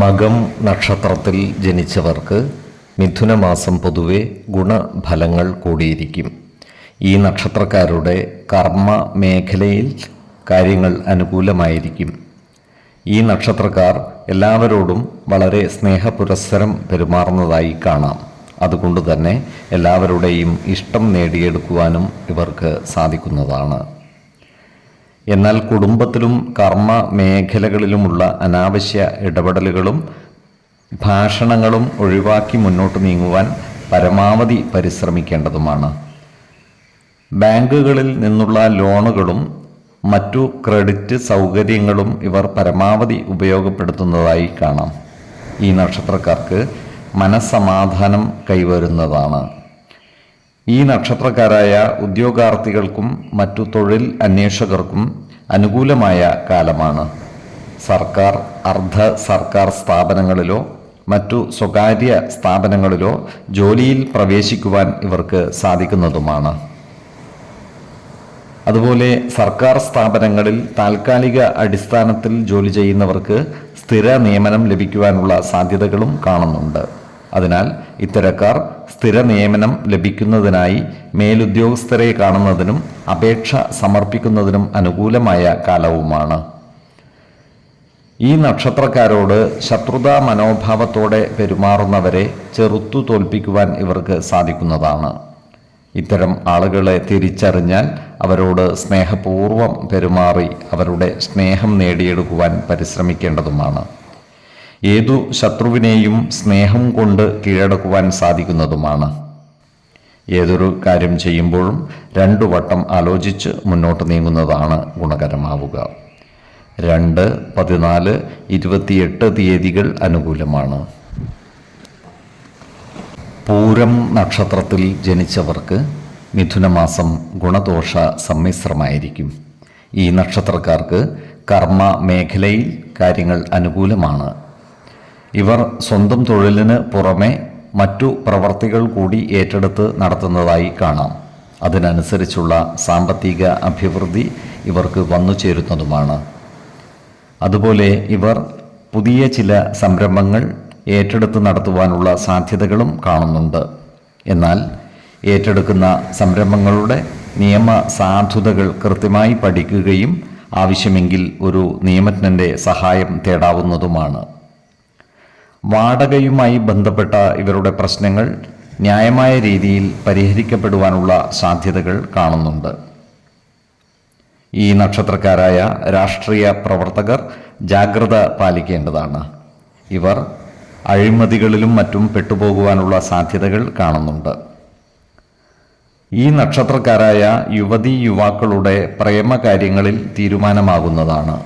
മകം നക്ഷത്രത്തിൽ ജനിച്ചവർക്ക് മിഥുനമാസം പൊതുവെ ഗുണഫലങ്ങൾ കൂടിയിരിക്കും. ഈ നക്ഷത്രക്കാരുടെ കർമ്മ മേഖലയിൽ കാര്യങ്ങൾ അനുകൂലമായിരിക്കും. ഈ നക്ഷത്രക്കാർ എല്ലാവരോടും വളരെ സ്നേഹപുരസ്സരം പെരുമാറുന്നതായി കാണാം. അതുകൊണ്ട് തന്നെ എല്ലാവരുടെയും ഇഷ്ടം നേടിയെടുക്കുവാനും ഇവർക്ക് സാധിക്കുന്നതാണ്. എന്നാൽ കുടുംബത്തിലും കർമ്മ മേഖലകളിലുമുള്ള അനാവശ്യ ഇടപെടലുകളും ഭാഷണങ്ങളും ഒഴിവാക്കി മുന്നോട്ട് നീങ്ങുവാൻ പരമാവധി പരിശ്രമിക്കേണ്ടതുമാണ്. ബാങ്കുകളിൽ നിന്നുള്ള ലോണുകളും മറ്റു ക്രെഡിറ്റ് സൗകര്യങ്ങളും ഇവർ പരമാവധി ഉപയോഗപ്പെടുത്തുന്നതായി കാണാം. ഈ നക്ഷത്രക്കാർക്ക് മനസ്സമാധാനം കൈവരുന്നതാണ്. ഈ നക്ഷത്രക്കാരായ ഉദ്യോഗാർത്ഥികൾക്കും മറ്റു തൊഴിൽ അന്വേഷകർക്കും അനുകൂലമായ കാലമാണ്. സർക്കാർ, അർദ്ധ സർക്കാർ സ്ഥാപനങ്ങളിലോ മറ്റു സ്വകാര്യ സ്ഥാപനങ്ങളിലോ ജോലിയിൽ പ്രവേശിക്കുവാൻ ഇവർക്ക് സാധിക്കുന്നതുമാണ്. അതുപോലെ സർക്കാർ സ്ഥാപനങ്ങളിൽ താൽക്കാലിക അടിസ്ഥാനത്തിൽ ജോലി ചെയ്യുന്നവർക്ക് സ്ഥിര നിയമനം ലഭിക്കുവാനുള്ള സാധ്യതകളും കാണുന്നുണ്ട്. അതിനാൽ ഇത്തരക്കാർ സ്ഥിര നിയമനം ലഭിക്കുന്നതിനായി മേലുദ്യോഗസ്ഥരെ കാണുന്നതിനും അപേക്ഷ സമർപ്പിക്കുന്നതിനും അനുകൂലമായ കാലവുമാണ്. ഈ നക്ഷത്രക്കാരോട് ശത്രുതാ മനോഭാവത്തോടെ പെരുമാറുന്നവരെ ചെറുത്തു തോൽപ്പിക്കുവാൻ ഇവർക്ക് സാധിക്കുന്നതാണ്. ഇത്തരം ആളുകളെ തിരിച്ചറിഞ്ഞാൽ അവരോട് സ്നേഹപൂർവ്വം പെരുമാറി അവരുടെ സ്നേഹം നേടിയെടുക്കുവാൻ പരിശ്രമിക്കേണ്ടതുമാണ്. ഏതു ശത്രുവിനെയും സ്നേഹം കൊണ്ട് കീഴടക്കുവാൻ സാധിക്കുന്നതുമാണ്. ഏതൊരു കാര്യം ചെയ്യുമ്പോഴും 2 വട്ടം ആലോചിച്ച് മുന്നോട്ട് നീങ്ങുന്നതാണ് ഗുണകരമാവുക. 2, 14, 28 തീയതികൾ അനുകൂലമാണ്. പൂരം നക്ഷത്രത്തിൽ ജനിച്ചവർക്ക് മിഥുനമാസം ഗുണദോഷ സമ്മിശ്രമായിരിക്കും. ഈ നക്ഷത്രക്കാർക്ക് കർമ്മ മേഖലയിൽ കാര്യങ്ങൾ അനുകൂലമാണ്. ഇവർ സ്വന്തം തൊഴിലിന് പുറമെ മറ്റു പ്രവർത്തികൾ കൂടി ഏറ്റെടുത്ത് നടത്തുന്നതായി കാണാം. അതിനനുസരിച്ചുള്ള സാമ്പത്തിക അഭിവൃദ്ധി ഇവർക്ക് വന്നു ചേരുന്നതുമാണ്. അതുപോലെ ഇവർ പുതിയ ചില സംരംഭങ്ങൾ ഏറ്റെടുത്ത് നടത്തുവാനുള്ള സാധ്യതകളും കാണുന്നുണ്ട്. എന്നാൽ ഏറ്റെടുക്കുന്ന സംരംഭങ്ങളുടെ നിയമ സാധുതകൾ കൃത്യമായി പഠിക്കുകയും ആവശ്യമെങ്കിൽ ഒരു നിയമജ്ഞൻ്റെ സഹായം തേടാവുന്നതുമാണ്. വാടകയുമായി ബന്ധപ്പെട്ട ഇവരുടെ പ്രശ്നങ്ങൾ ന്യായമായ രീതിയിൽ പരിഹരിക്കപ്പെടുവാനുള്ള സാധ്യതകൾ കാണുന്നുണ്ട്. ഈ നക്ഷത്രക്കാരായ രാഷ്ട്രീയ പ്രവർത്തകർ ജാഗ്രത പാലിക്കേണ്ടതാണ്. ഇവർ അഴിമതികളിലും മറ്റും പെട്ടുപോകുവാനുള്ള സാധ്യതകൾ കാണുന്നുണ്ട്. ഈ നക്ഷത്രക്കാരായ യുവതീ യുവാക്കളുടെ പ്രേമകാര്യങ്ങളിൽ തീരുമാനമാകുന്നതാണ്.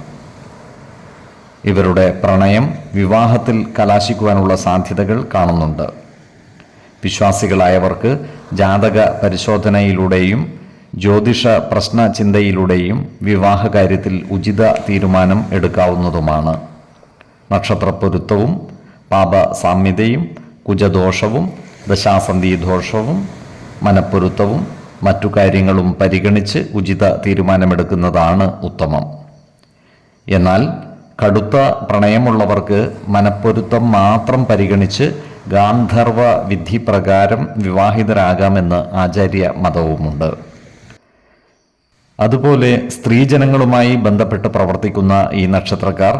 ഇവരുടെ പ്രണയം വിവാഹത്തിൽ കലാശിക്കുവാനുള്ള സാധ്യതകൾ കാണുന്നുണ്ട്. വിശ്വാസികളായവർക്ക് ജാതക പരിശോധനയിലൂടെയും ജ്യോതിഷ പ്രശ്ന ചിന്തയിലൂടെയും വിവാഹകാര്യത്തിൽ ഉചിത തീരുമാനം എടുക്കാവുന്നതുമാണ്. നക്ഷത്രപ്പൊരുത്തവും പാപസാമ്യതയും കുജദോഷവും ദശാസന്ധി ദോഷവും മനപ്പൊരുത്തവും മറ്റു കാര്യങ്ങളും പരിഗണിച്ച് ഉചിത തീരുമാനമെടുക്കുന്നതാണ് ഉത്തമം. എന്നാൽ കടുത്ത പ്രണയമുള്ളവർക്ക് മനപ്പൊരുത്തം മാത്രം പരിഗണിച്ച് ഗാന്ധർവ വിധി പ്രകാരം വിവാഹിതരാകാമെന്ന് ആചാര്യ മതവുമുണ്ട്. അതുപോലെ സ്ത്രീജനങ്ങളുമായി ബന്ധപ്പെട്ട് പ്രവർത്തിക്കുന്ന ഈ നക്ഷത്രക്കാർ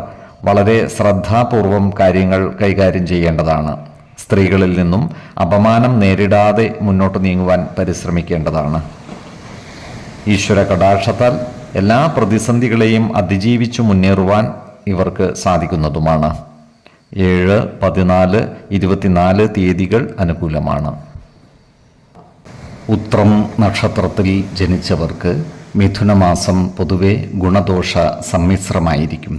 വളരെ ശ്രദ്ധാപൂർവം കാര്യങ്ങൾ കൈകാര്യം ചെയ്യേണ്ടതാണ്. സ്ത്രീകളിൽ നിന്നും അപമാനം നേരിടാതെ മുന്നോട്ട് നീങ്ങുവാൻ പരിശ്രമിക്കേണ്ടതാണ്. ഈശ്വര കടാക്ഷത്താൽ എല്ലാ പ്രതിസന്ധികളെയും അതിജീവിച്ചു മുന്നേറുവാൻ ഇവർക്ക് സാധിക്കുന്നതുമാണ്. 7, 14, 24 തീയതികൾ അനുകൂലമാണ്. ഉത്രം നക്ഷത്രത്തിൽ ജനിച്ചവർക്ക് മിഥുനമാസം പൊതുവെ ഗുണദോഷ സമ്മിശ്രമായിരിക്കും.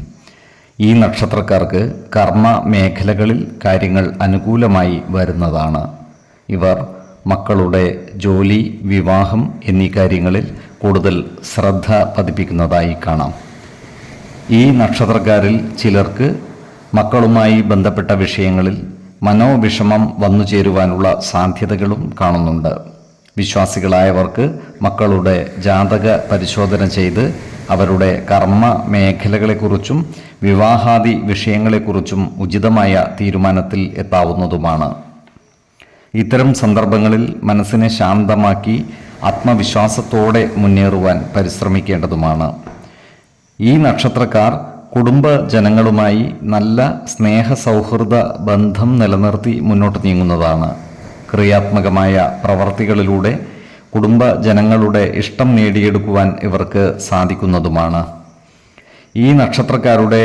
ഈ നക്ഷത്രക്കാർക്ക് കർമ്മ മേഖലകളിൽ കാര്യങ്ങൾ അനുകൂലമായി വരുന്നതാണ്. ഇവർ മക്കളുടെ ജോലി, വിവാഹം എന്നീ കാര്യങ്ങളിൽ കൂടുതൽ ശ്രദ്ധ പതിപ്പിക്കുന്നതായി കാണാം. ഈ നക്ഷത്രക്കാരിൽ ചിലർക്ക് മക്കളുമായി ബന്ധപ്പെട്ട വിഷയങ്ങളിൽ മനോവിഷമം വന്നു ചേരുവാനുള്ള സാധ്യതകളും കാണുന്നുണ്ട്. വിശ്വാസികളായവർക്ക് മക്കളുടെ ജാതക പരിശോധന ചെയ്ത് അവരുടെ കർമ്മ മേഖലകളെക്കുറിച്ചും വിവാഹാദി വിഷയങ്ങളെക്കുറിച്ചും ഉചിതമായ തീരുമാനത്തിൽ എത്താവുന്നതുമാണ്. ഇത്തരം സന്ദർഭങ്ങളിൽ മനസ്സിനെ ശാന്തമാക്കി ആത്മവിശ്വാസത്തോടെ മുന്നേറുവാൻ പരിശ്രമിക്കേണ്ടതുമാണ്. ഈ നക്ഷത്രക്കാർ കുടുംബജനങ്ങളുമായി നല്ല സ്നേഹസൗഹൃദ ബന്ധം നിലനിർത്തി മുന്നോട്ട് നീങ്ങുന്നതാണ്. ക്രിയാത്മകമായ പ്രവർത്തികളിലൂടെ കുടുംബജനങ്ങളുടെ ഇഷ്ടം നേടിയെടുക്കുവാൻ ഇവർക്ക് സാധിക്കുന്നതുമാണ്. ഈ നക്ഷത്രക്കാരുടെ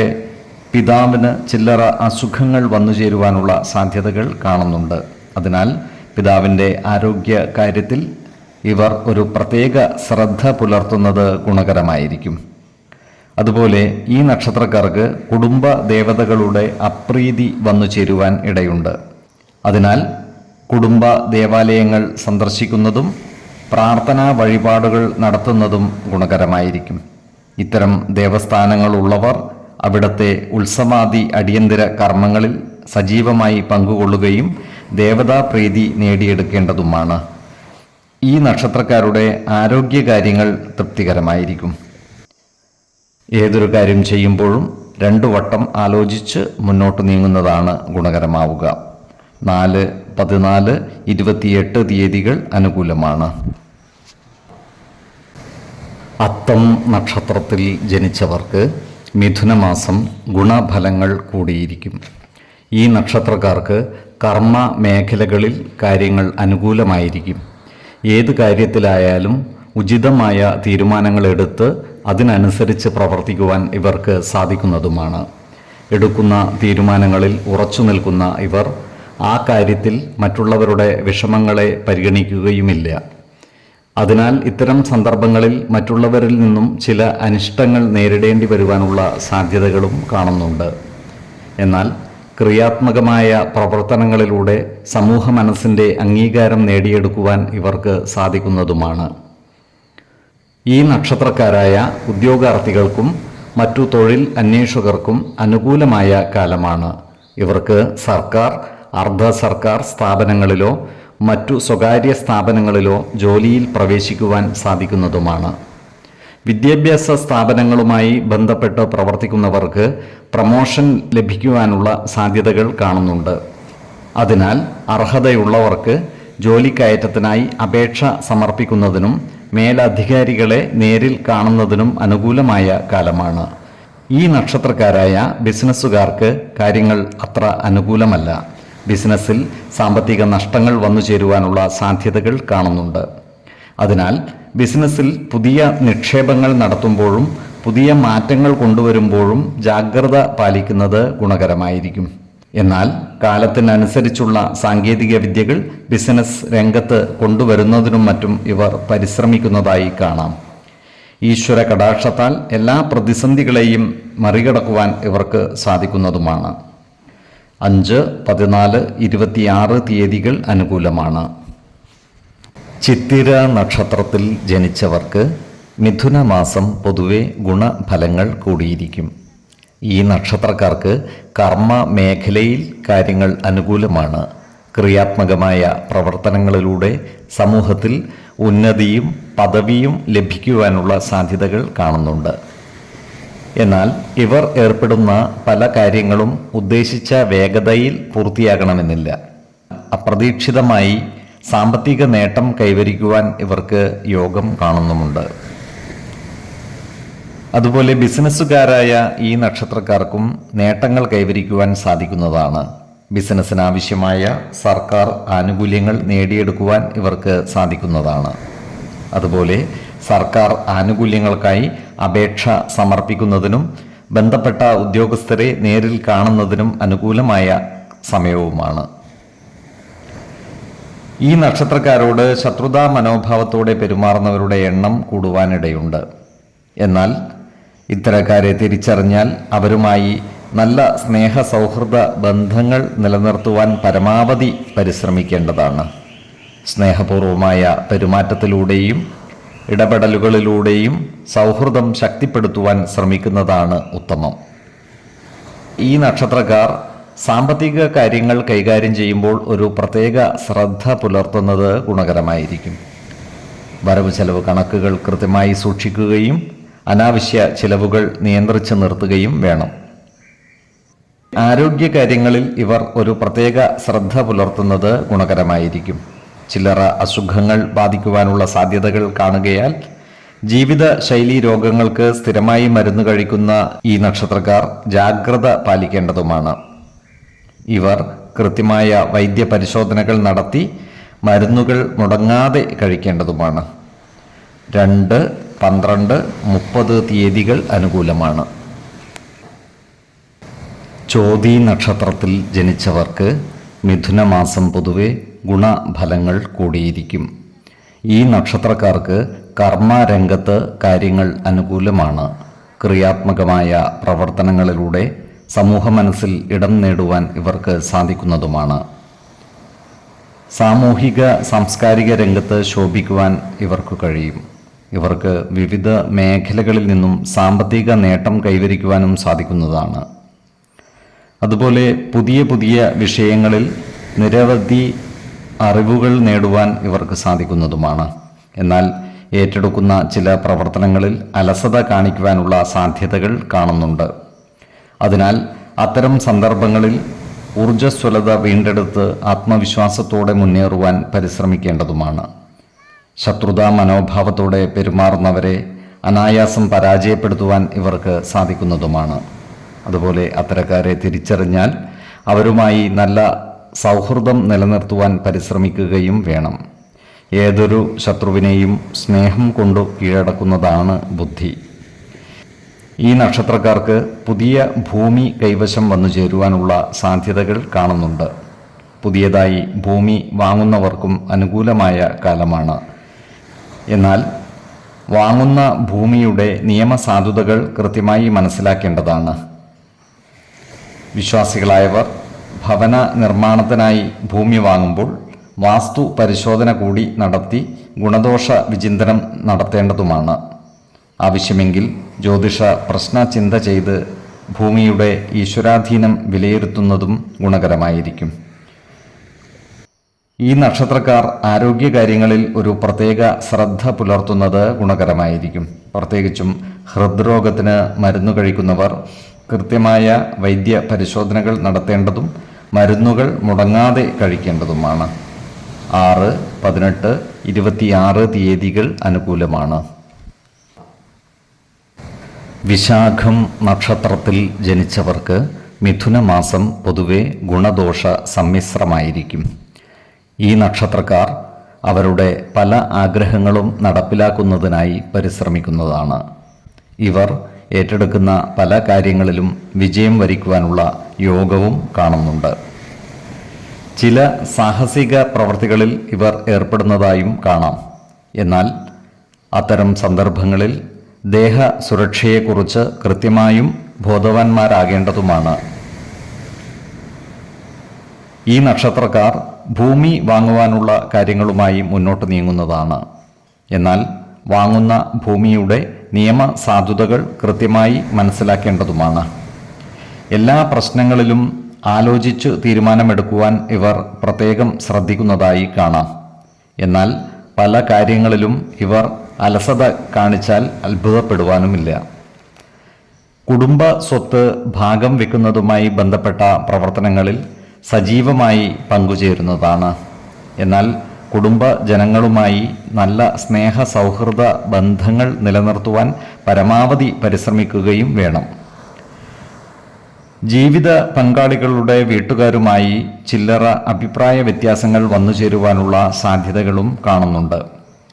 പിതാവിന് ചില്ലറ അസുഖങ്ങൾ വന്നു ചേരുവാനുള്ള സാധ്യതകൾ കാണുന്നുണ്ട്. അതിനാൽ പിതാവിൻ്റെ ആരോഗ്യ കാര്യത്തിൽ ഇവർ ഒരു പ്രത്യേക ശ്രദ്ധ പുലർത്തുന്നത് ഗുണകരമായിരിക്കും. അതുപോലെ ഈ നക്ഷത്രക്കാർക്ക് കുടുംബ ദേവതകളുടെ അപ്രീതി വന്നു ചേരുവാൻ ഇടയുണ്ട്. അതിനാൽ കുടുംബ ദേവാലയങ്ങൾ സന്ദർശിക്കുന്നതും പ്രാർത്ഥനാ വഴിപാടുകൾ നടത്തുന്നതും ഗുണകരമായിരിക്കും. ഇത്തരം ദേവസ്ഥാനങ്ങളുള്ളവർ അവിടുത്തെ ഉത്സവാദി അടിയന്തര കർമ്മങ്ങളിൽ സജീവമായി പങ്കുകൊള്ളുകയും ദേവതാപ്രീതി നേടിയെടുക്കേണ്ടതുമാണ്. ഈ നക്ഷത്രക്കാരുടെ ആരോഗ്യകാര്യങ്ങൾ തൃപ്തികരമായിരിക്കും. ഏതൊരു കാര്യം ചെയ്യുമ്പോഴും 2 വട്ടം ആലോചിച്ച് മുന്നോട്ട് നീങ്ങുന്നതാണ് ഗുണകരമാവുക. 4, 14, 28 തീയതികൾ അനുകൂലമാണ്. അത്തം നക്ഷത്രത്തിൽ ജനിച്ചവർക്ക് മിഥുനമാസം ഗുണഫലങ്ങൾ കൂടിയിരിക്കും. ഈ നക്ഷത്രക്കാർക്ക് കർമ്മ മേഖലകളിൽ കാര്യങ്ങൾ അനുകൂലമായിരിക്കും. ഏത് കാര്യത്തിലായാലും ഉചിതമായ തീരുമാനങ്ങളെടുത്ത് അതിനനുസരിച്ച് പ്രവർത്തിക്കുവാൻ ഇവർക്ക് സാധിക്കുന്നതുമാണ്. എടുക്കുന്ന തീരുമാനങ്ങളിൽ ഉറച്ചു നിൽക്കുന്ന ഇവർ ആ കാര്യത്തിൽ മറ്റുള്ളവരുടെ വിഷമങ്ങളെ പരിഗണിക്കുകയുമില്ല. അതിനാൽ ഇത്തരം സന്ദർഭങ്ങളിൽ മറ്റുള്ളവരിൽ നിന്നും ചില അനിഷ്ടങ്ങൾ നേരിടേണ്ടി വരുവാനുള്ള സാധ്യതകളും കാണുന്നുണ്ട്. എന്നാൽ ക്രിയാത്മകമായ പ്രവർത്തനങ്ങളിലൂടെ സമൂഹ മനസ്സിൻ്റെ അംഗീകാരം നേടിയെടുക്കുവാൻ ഇവർക്ക് സാധിക്കുന്നതുമാണ്. ഈ നക്ഷത്രക്കാരായ ഉദ്യോഗാർത്ഥികൾക്കും മറ്റു തൊഴിൽ അന്വേഷകർക്കും അനുകൂലമായ കാലമാണ്. ഇവർക്ക് സർക്കാർ, അർദ്ധ സർക്കാർ സ്ഥാപനങ്ങളിലോ മറ്റു സ്വകാര്യ സ്ഥാപനങ്ങളിലോ ജോലിയിൽ പ്രവേശിക്കുവാൻ സാധിക്കുന്നതുമാണ്. വിദ്യാഭ്യാസ സ്ഥാപനങ്ങളുമായി ബന്ധപ്പെട്ട് പ്രവർത്തിക്കുന്നവർക്ക് പ്രമോഷൻ ലഭിക്കുവാനുള്ള സാധ്യതകൾ കാണുന്നുണ്ട്. അതിനാൽ അർഹതയുള്ളവർക്ക് ജോലിക്കയറ്റത്തിനായി അപേക്ഷ സമർപ്പിക്കുന്നതിനും മേലധികാരികളെ നേരിൽ കാണുന്നതിനും അനുകൂലമായ കാലമാണ്. ഈ നക്ഷത്രക്കാരായ ബിസിനസ്സുകാർക്ക് കാര്യങ്ങൾ അത്ര അനുകൂലമല്ല. ബിസിനസ്സിൽ സാമ്പത്തിക നഷ്ടങ്ങൾ വന്നു ചേരുവാനുള്ള സാധ്യതകൾ കാണുന്നുണ്ട്. അതിനാൽ ബിസിനസ്സിൽ പുതിയ നിക്ഷേപങ്ങൾ നടത്തുമ്പോഴും പുതിയ മാറ്റങ്ങൾ കൊണ്ടുവരുമ്പോഴും ജാഗ്രത പാലിക്കുന്നത് ഗുണകരമായിരിക്കും. എന്നാൽ കാലത്തിനനുസരിച്ചുള്ള സാങ്കേതിക വിദ്യകൾ ബിസിനസ് രംഗത്ത് കൊണ്ടുവരുന്നതിനും മറ്റും ഇവർ പരിശ്രമിക്കുന്നതായി കാണാം. ഈശ്വര കടാക്ഷത്താൽ എല്ലാ പ്രതിസന്ധികളെയും മറികടക്കുവാൻ ഇവർക്ക് സാധിക്കുന്നതുമാണ്. 5, 14, 26 തീയതികൾ അനുകൂലമാണ്. ചിത്തിര നക്ഷത്രത്തിൽ ജനിച്ചവർക്ക് മിഥുനമാസം പൊതുവെ ഗുണഫലങ്ങൾ കൂടിയിരിക്കും. ഈ നക്ഷത്രക്കാർക്ക് കർമ്മ മേഖലയിൽ കാര്യങ്ങൾ അനുകൂലമാണ്. ക്രിയാത്മകമായ പ്രവർത്തനങ്ങളിലൂടെ സമൂഹത്തിൽ ഉന്നതിയും പദവിയും ലഭിക്കുവാനുള്ള സാധ്യതകൾ കാണുന്നുണ്ട്. എന്നാൽ ഇവർ ഏർപ്പെടുന്ന പല കാര്യങ്ങളും ഉദ്ദേശിച്ച വേഗതയിൽ പൂർത്തിയാകണമെന്നില്ല. അപ്രതീക്ഷിതമായി സാമ്പത്തിക നേട്ടം കൈവരിക്കുവാൻ ഇവർക്ക് യോഗം കാണുന്നുമുണ്ട്. അതുപോലെ ബിസിനസ്സുകാരായ ഈ നക്ഷത്രക്കാർക്കും നേട്ടങ്ങൾ കൈവരിക്കുവാൻ സാധിക്കുന്നതാണ്. ബിസിനസ്സിനാവശ്യമായ സർക്കാർ ആനുകൂല്യങ്ങൾ നേടിയെടുക്കുവാൻ ഇവർക്ക് സാധിക്കുന്നതാണ്. അതുപോലെ സർക്കാർ ആനുകൂല്യങ്ങൾക്കായി അപേക്ഷ സമർപ്പിക്കുന്നതിനും ബന്ധപ്പെട്ട ഉദ്യോഗസ്ഥരെ നേരിൽ കാണുന്നതിനും അനുകൂലമായ സമയവുമാണ്. ഈ നക്ഷത്രക്കാരോട് ശത്രുതാ മനോഭാവത്തോടെ പെരുമാറുന്നവരുടെ എണ്ണം കൂടുവാനിടയുണ്ട്. എന്നാൽ ഇത്തരക്കാരെ തിരിച്ചറിഞ്ഞാൽ അവരുമായി നല്ല സ്നേഹ സൗഹൃദ ബന്ധങ്ങൾ നിലനിർത്തുവാൻ പരമാവധി പരിശ്രമിക്കേണ്ടതാണ്. സ്നേഹപൂർവമായ പെരുമാറ്റത്തിലൂടെയും ഇടപെടലുകളിലൂടെയും സൗഹൃദം ശക്തിപ്പെടുത്തുവാൻ ശ്രമിക്കുന്നതാണ് ഉത്തമം. ഈ നക്ഷത്രക്കാർ സാമ്പത്തിക കാര്യങ്ങൾ കൈകാര്യം ചെയ്യുമ്പോൾ ഒരു പ്രത്യേക ശ്രദ്ധ പുലർത്തുന്നത് ഗുണകരമായിരിക്കും. വരവ് ചെലവ് കണക്കുകൾ കൃത്യമായി സൂക്ഷിക്കുകയും അനാവശ്യ ചിലവുകൾ നിയന്ത്രിച്ച് നിർത്തുകയും വേണം. ആരോഗ്യകാര്യങ്ങളിൽ ഇവർ ഒരു പ്രത്യേക ശ്രദ്ധ പുലർത്തുന്നത് ഗുണകരമായിരിക്കും. ചില്ലറ അസുഖങ്ങൾ ബാധിക്കുവാനുള്ള സാധ്യതകൾ കാണുകയാൽ ജീവിത ശൈലീ രോഗങ്ങൾക്ക് സ്ഥിരമായി മരുന്ന് കഴിക്കുന്ന ഈ നക്ഷത്രക്കാർ ജാഗ്രത പാലിക്കേണ്ടതുമാണ്. ഇവർ കൃത്യമായ വൈദ്യപരിശോധനകൾ നടത്തി മരുന്നുകൾ മുടങ്ങാതെ കഴിക്കേണ്ടതുമാണ്. 2, 12, 30 തീയതികൾ അനുകൂലമാണ്. ചോതി നക്ഷത്രത്തിൽ ജനിച്ചവർക്ക് മിഥുനമാസം പൊതുവെ ഗുണഫലങ്ങൾ കൂടിയിരിക്കും. ഈ നക്ഷത്രക്കാർക്ക് കർമ്മരംഗത്ത് കാര്യങ്ങൾ അനുകൂലമാണ്. ക്രിയാത്മകമായ പ്രവർത്തനങ്ങളിലൂടെ സമൂഹ മനസ്സിൽ ഇടം നേടുവാൻ ഇവർക്ക് സാധിക്കുന്നതുമാണ്. സാമൂഹിക സാംസ്കാരിക രംഗത്ത് ശോഭിക്കുവാൻ ഇവർക്ക് കഴിയും. ഇവർക്ക് വിവിധ മേഖലകളിൽ നിന്നും സാമ്പത്തിക നേട്ടം കൈവരിക്കുവാനും സാധിക്കുന്നതാണ്. അതുപോലെ പുതിയ പുതിയ വിഷയങ്ങളിൽ നിരവധി അറിവുകൾ നേടുവാൻ ഇവർക്ക് സാധിക്കുന്നതുമാണ്. എന്നാൽ ഏറ്റെടുക്കുന്ന ചില പ്രവർത്തനങ്ങളിൽ അലസത കാണിക്കുവാനുള്ള സാധ്യതകൾ കാണുന്നുണ്ട്. അതിനാൽ അത്തരം സന്ദർഭങ്ങളിൽ ഊർജ്ജസ്വലത വീണ്ടെടുത്ത് ആത്മവിശ്വാസത്തോടെ മുന്നേറുവാൻ പരിശ്രമിക്കേണ്ടതുമാണ്. ശത്രുതാ മനോഭാവത്തോടെ പെരുമാറുന്നവരെ അനായാസം പരാജയപ്പെടുത്തുവാൻ ഇവർക്ക് സാധിക്കുന്നതുമാണ്. അതുപോലെ അത്തരക്കാരെ തിരിച്ചറിഞ്ഞാൽ അവരുമായി നല്ല സൗഹൃദം നിലനിർത്തുവാൻ പരിശ്രമിക്കുകയും വേണം. ഏതൊരു ശത്രുവിനെയും സ്നേഹം കൊണ്ടു കീഴടക്കുന്നതാണ് ബുദ്ധി. ഈ നക്ഷത്രക്കാർക്ക് പുതിയ ഭൂമി കൈവശം വന്നു ചേരുവാനുള്ള സാധ്യതകൾ കാണുന്നുണ്ട്. പുതിയതായി ഭൂമി വാങ്ങുന്നവർക്കും അനുകൂലമായ കാലമാണ്. എന്നാൽ വാങ്ങുന്ന ഭൂമിയുടെ നിയമസാധുതകൾ കൃത്യമായി മനസ്സിലാക്കേണ്ടതാണ്. വിശ്വാസികളായവർ ഭവന നിർമ്മാണത്തിനായി ഭൂമി വാങ്ങുമ്പോൾ വാസ്തു പരിശോധന കൂടി നടത്തി ഗുണദോഷ വിചിന്തനം നടത്തേണ്ടതുമാണ്. ആവശ്യമെങ്കിൽ ജ്യോതിഷ പ്രശ്ന ചിന്ത ചെയ്ത് ഭൂമിയുടെ ഈശ്വരാധീനം വിലയിരുത്തുന്നതും ഗുണകരമായിരിക്കും. ഈ നക്ഷത്രക്കാർ ആരോഗ്യകാര്യങ്ങളിൽ ഒരു പ്രത്യേക ശ്രദ്ധ പുലർത്തുന്നത് ഗുണകരമായിരിക്കും. പ്രത്യേകിച്ചും ഹൃദ്രോഗത്തിന് മരുന്ന് കഴിക്കുന്നവർ കൃത്യമായ വൈദ്യ പരിശോധനകൾ നടത്തേണ്ടതും മരുന്നുകൾ മുടങ്ങാതെ കഴിക്കേണ്ടതുമാണ്. 6, 18, 26 തീയതികൾ അനുകൂലമാണ്. വിശാഖം നക്ഷത്രത്തിൽ ജനിച്ചവർക്ക് മിഥുനമാസം പൊതുവെ ഗുണദോഷ സമ്മിശ്രമായിരിക്കും. ഈ നക്ഷത്രക്കാർ അവരുടെ പല ആഗ്രഹങ്ങളും നടപ്പിലാക്കുന്നതിനായി പരിശ്രമിക്കുന്നതാണ്. ഇവർ ഏറ്റെടുക്കുന്ന പല കാര്യങ്ങളിലും വിജയം വരിക്കുവാനുള്ള യോഗവും കാണുന്നുണ്ട്. ചില സാഹസിക പ്രവർത്തികളിൽ ഇവർ ഏർപ്പെടുന്നതായും കാണാം. എന്നാൽ അത്തരം സന്ദർഭങ്ങളിൽ ദേഹ സുരക്ഷയെക്കുറിച്ച് കൃത്യമായും ബോധവാന്മാരാകേണ്ടതുമാണ്. ഈ നക്ഷത്രക്കാർ ഭൂമി വാങ്ങുവാനുള്ള കാര്യങ്ങളുമായി മുന്നോട്ട് നീങ്ങുന്നതാണ്. എന്നാൽ വാങ്ങുന്ന ഭൂമിയുടെ നിയമസാധുതകൾ കൃത്യമായി മനസ്സിലാക്കേണ്ടതുമാണ്. എല്ലാ പ്രശ്നങ്ങളിലും ആലോചിച്ചു തീരുമാനമെടുക്കുവാൻ ഇവർ പ്രത്യേകം ശ്രദ്ധിക്കുന്നതായി കാണാം. എന്നാൽ പല കാര്യങ്ങളിലും ഇവർ അലസത കാണിച്ചാൽ അത്ഭുതപ്പെടുവാനുമില്ല. കുടുംബ സ്വത്ത് ഭാഗം വെക്കുന്നതുമായി ബന്ധപ്പെട്ട പ്രവർത്തനങ്ങളിൽ സജീവമായി പങ്കുചേരുന്നതാണ്. എന്നാൽ കുടുംബ ജനങ്ങളുമായി നല്ല സ്നേഹ സൗഹൃദ ബന്ധങ്ങൾ നിലനിർത്തുവാൻ പരമാവധി പരിശ്രമിക്കുകയും വേണം. ജീവിത പങ്കാളികളുടെ വീട്ടുകാരുമായി ചില്ലറ അഭിപ്രായ വ്യത്യാസങ്ങൾ വന്നു ചേരുവാനുള്ള സാധ്യതകളും കാണുന്നുണ്ട്.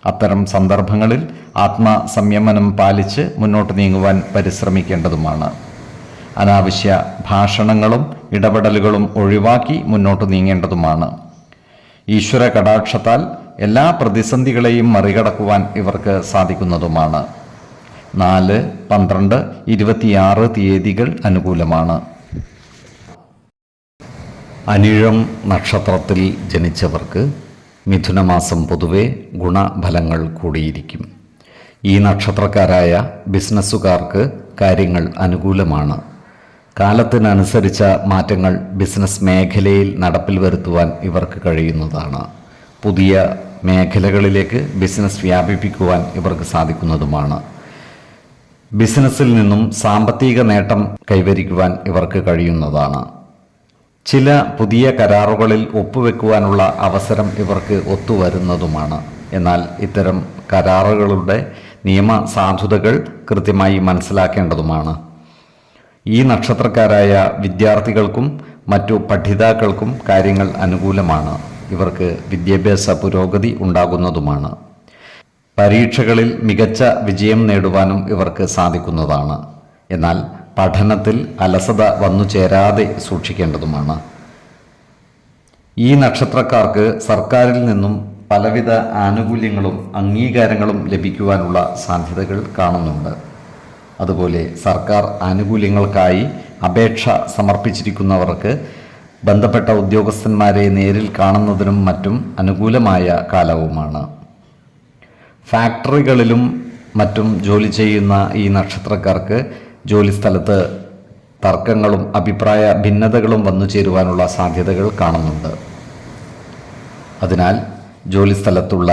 അത്തരം സന്ദർഭങ്ങളിൽ ആത്മസംയമനം പാലിച്ച് മുന്നോട്ട് നീങ്ങുവാൻ പരിശ്രമിക്കേണ്ടതുമാണ്. അനാവശ്യ ഭാഷണങ്ങളും ഇടപെടലുകളും ഒഴിവാക്കി മുന്നോട്ട് നീങ്ങേണ്ടതുമാണ്. ഈശ്വര കടാക്ഷത്താൽ എല്ലാ പ്രതിസന്ധികളെയും മറികടക്കുവാൻ ഇവർക്ക് സാധിക്കുന്നതുമാണ്. 4, 12, 26 തീയതികൾ അനുകൂലമാണ്. അനിഴം നക്ഷത്രത്തിൽ ജനിച്ചവർക്ക് മിഥുനമാസം പൊതുവെ ഗുണഫലങ്ങൾ കൂടിയിരിക്കും. ഈ നക്ഷത്രക്കാരായ ബിസിനസ്സുകാർക്ക് കാര്യങ്ങൾ അനുകൂലമാണ്. കാലത്തിനനുസരിച്ച മാറ്റങ്ങൾ ബിസിനസ് മേഖലയിൽ നടപ്പിൽ വരുത്തുവാൻ ഇവർക്ക് കഴിയുന്നതാണ്. പുതിയ മേഖലകളിലേക്ക് ബിസിനസ് വ്യാപിപ്പിക്കുവാൻ ഇവർക്ക് സാധിക്കുന്നതുമാണ്. ബിസിനസ്സിൽ നിന്നും സാമ്പത്തിക നേട്ടം കൈവരിക്കുവാൻ ഇവർക്ക് കഴിയുന്നതാണ്. ചില പുതിയ കരാറുകളിൽ ഒപ്പുവെക്കുവാനുള്ള അവസരം ഇവർക്ക് ഒത്തുവരുന്നതുമാണ്. എന്നാൽ ഇത്തരം കരാറുകളുടെ നിയമസാധുതകൾ കൃത്യമായി മനസ്സിലാക്കേണ്ടതുമാണ്. ഈ നക്ഷത്രക്കാരായ വിദ്യാർത്ഥികൾക്കും മറ്റു പഠിതാക്കൾക്കും കാര്യങ്ങൾ അനുകൂലമാണ്. ഇവർക്ക് വിദ്യാഭ്യാസ പുരോഗതി ഉണ്ടാകുന്നതുമാണ്. പരീക്ഷകളിൽ മികച്ച വിജയം നേടുവാനും ഇവർക്ക് സാധിക്കുന്നതാണ്. എന്നാൽ പഠനത്തിൽ അലസത വന്നു ചേരാതെ സൂക്ഷിക്കേണ്ടതുമാണ്. ഈ നക്ഷത്രക്കാർക്ക് സർക്കാരിൽ നിന്നും പലവിധ ആനുകൂല്യങ്ങളും അംഗീകാരങ്ങളും ലഭിക്കുവാനുള്ള സാധ്യതകൾ കാണുന്നുണ്ട്. അതുപോലെ സർക്കാർ ആനുകൂല്യങ്ങൾക്കായി അപേക്ഷ സമർപ്പിച്ചിരിക്കുന്നവർക്ക് ബന്ധപ്പെട്ട ഉദ്യോഗസ്ഥന്മാരെ നേരിൽ കാണുന്നതിനും മറ്റും അനുകൂലമായ കാലവുമാണ്. ഫാക്ടറികളിലും മറ്റും ജോലി ചെയ്യുന്ന ഈ നക്ഷത്രക്കാർക്ക് ജോലിസ്ഥലത്ത് തർക്കങ്ങളും അഭിപ്രായ ഭിന്നതകളും വന്നു ചേരുവാനുള്ള സാധ്യതകൾ കാണുന്നുണ്ട്. അതിനാൽ ജോലിസ്ഥലത്തുള്ള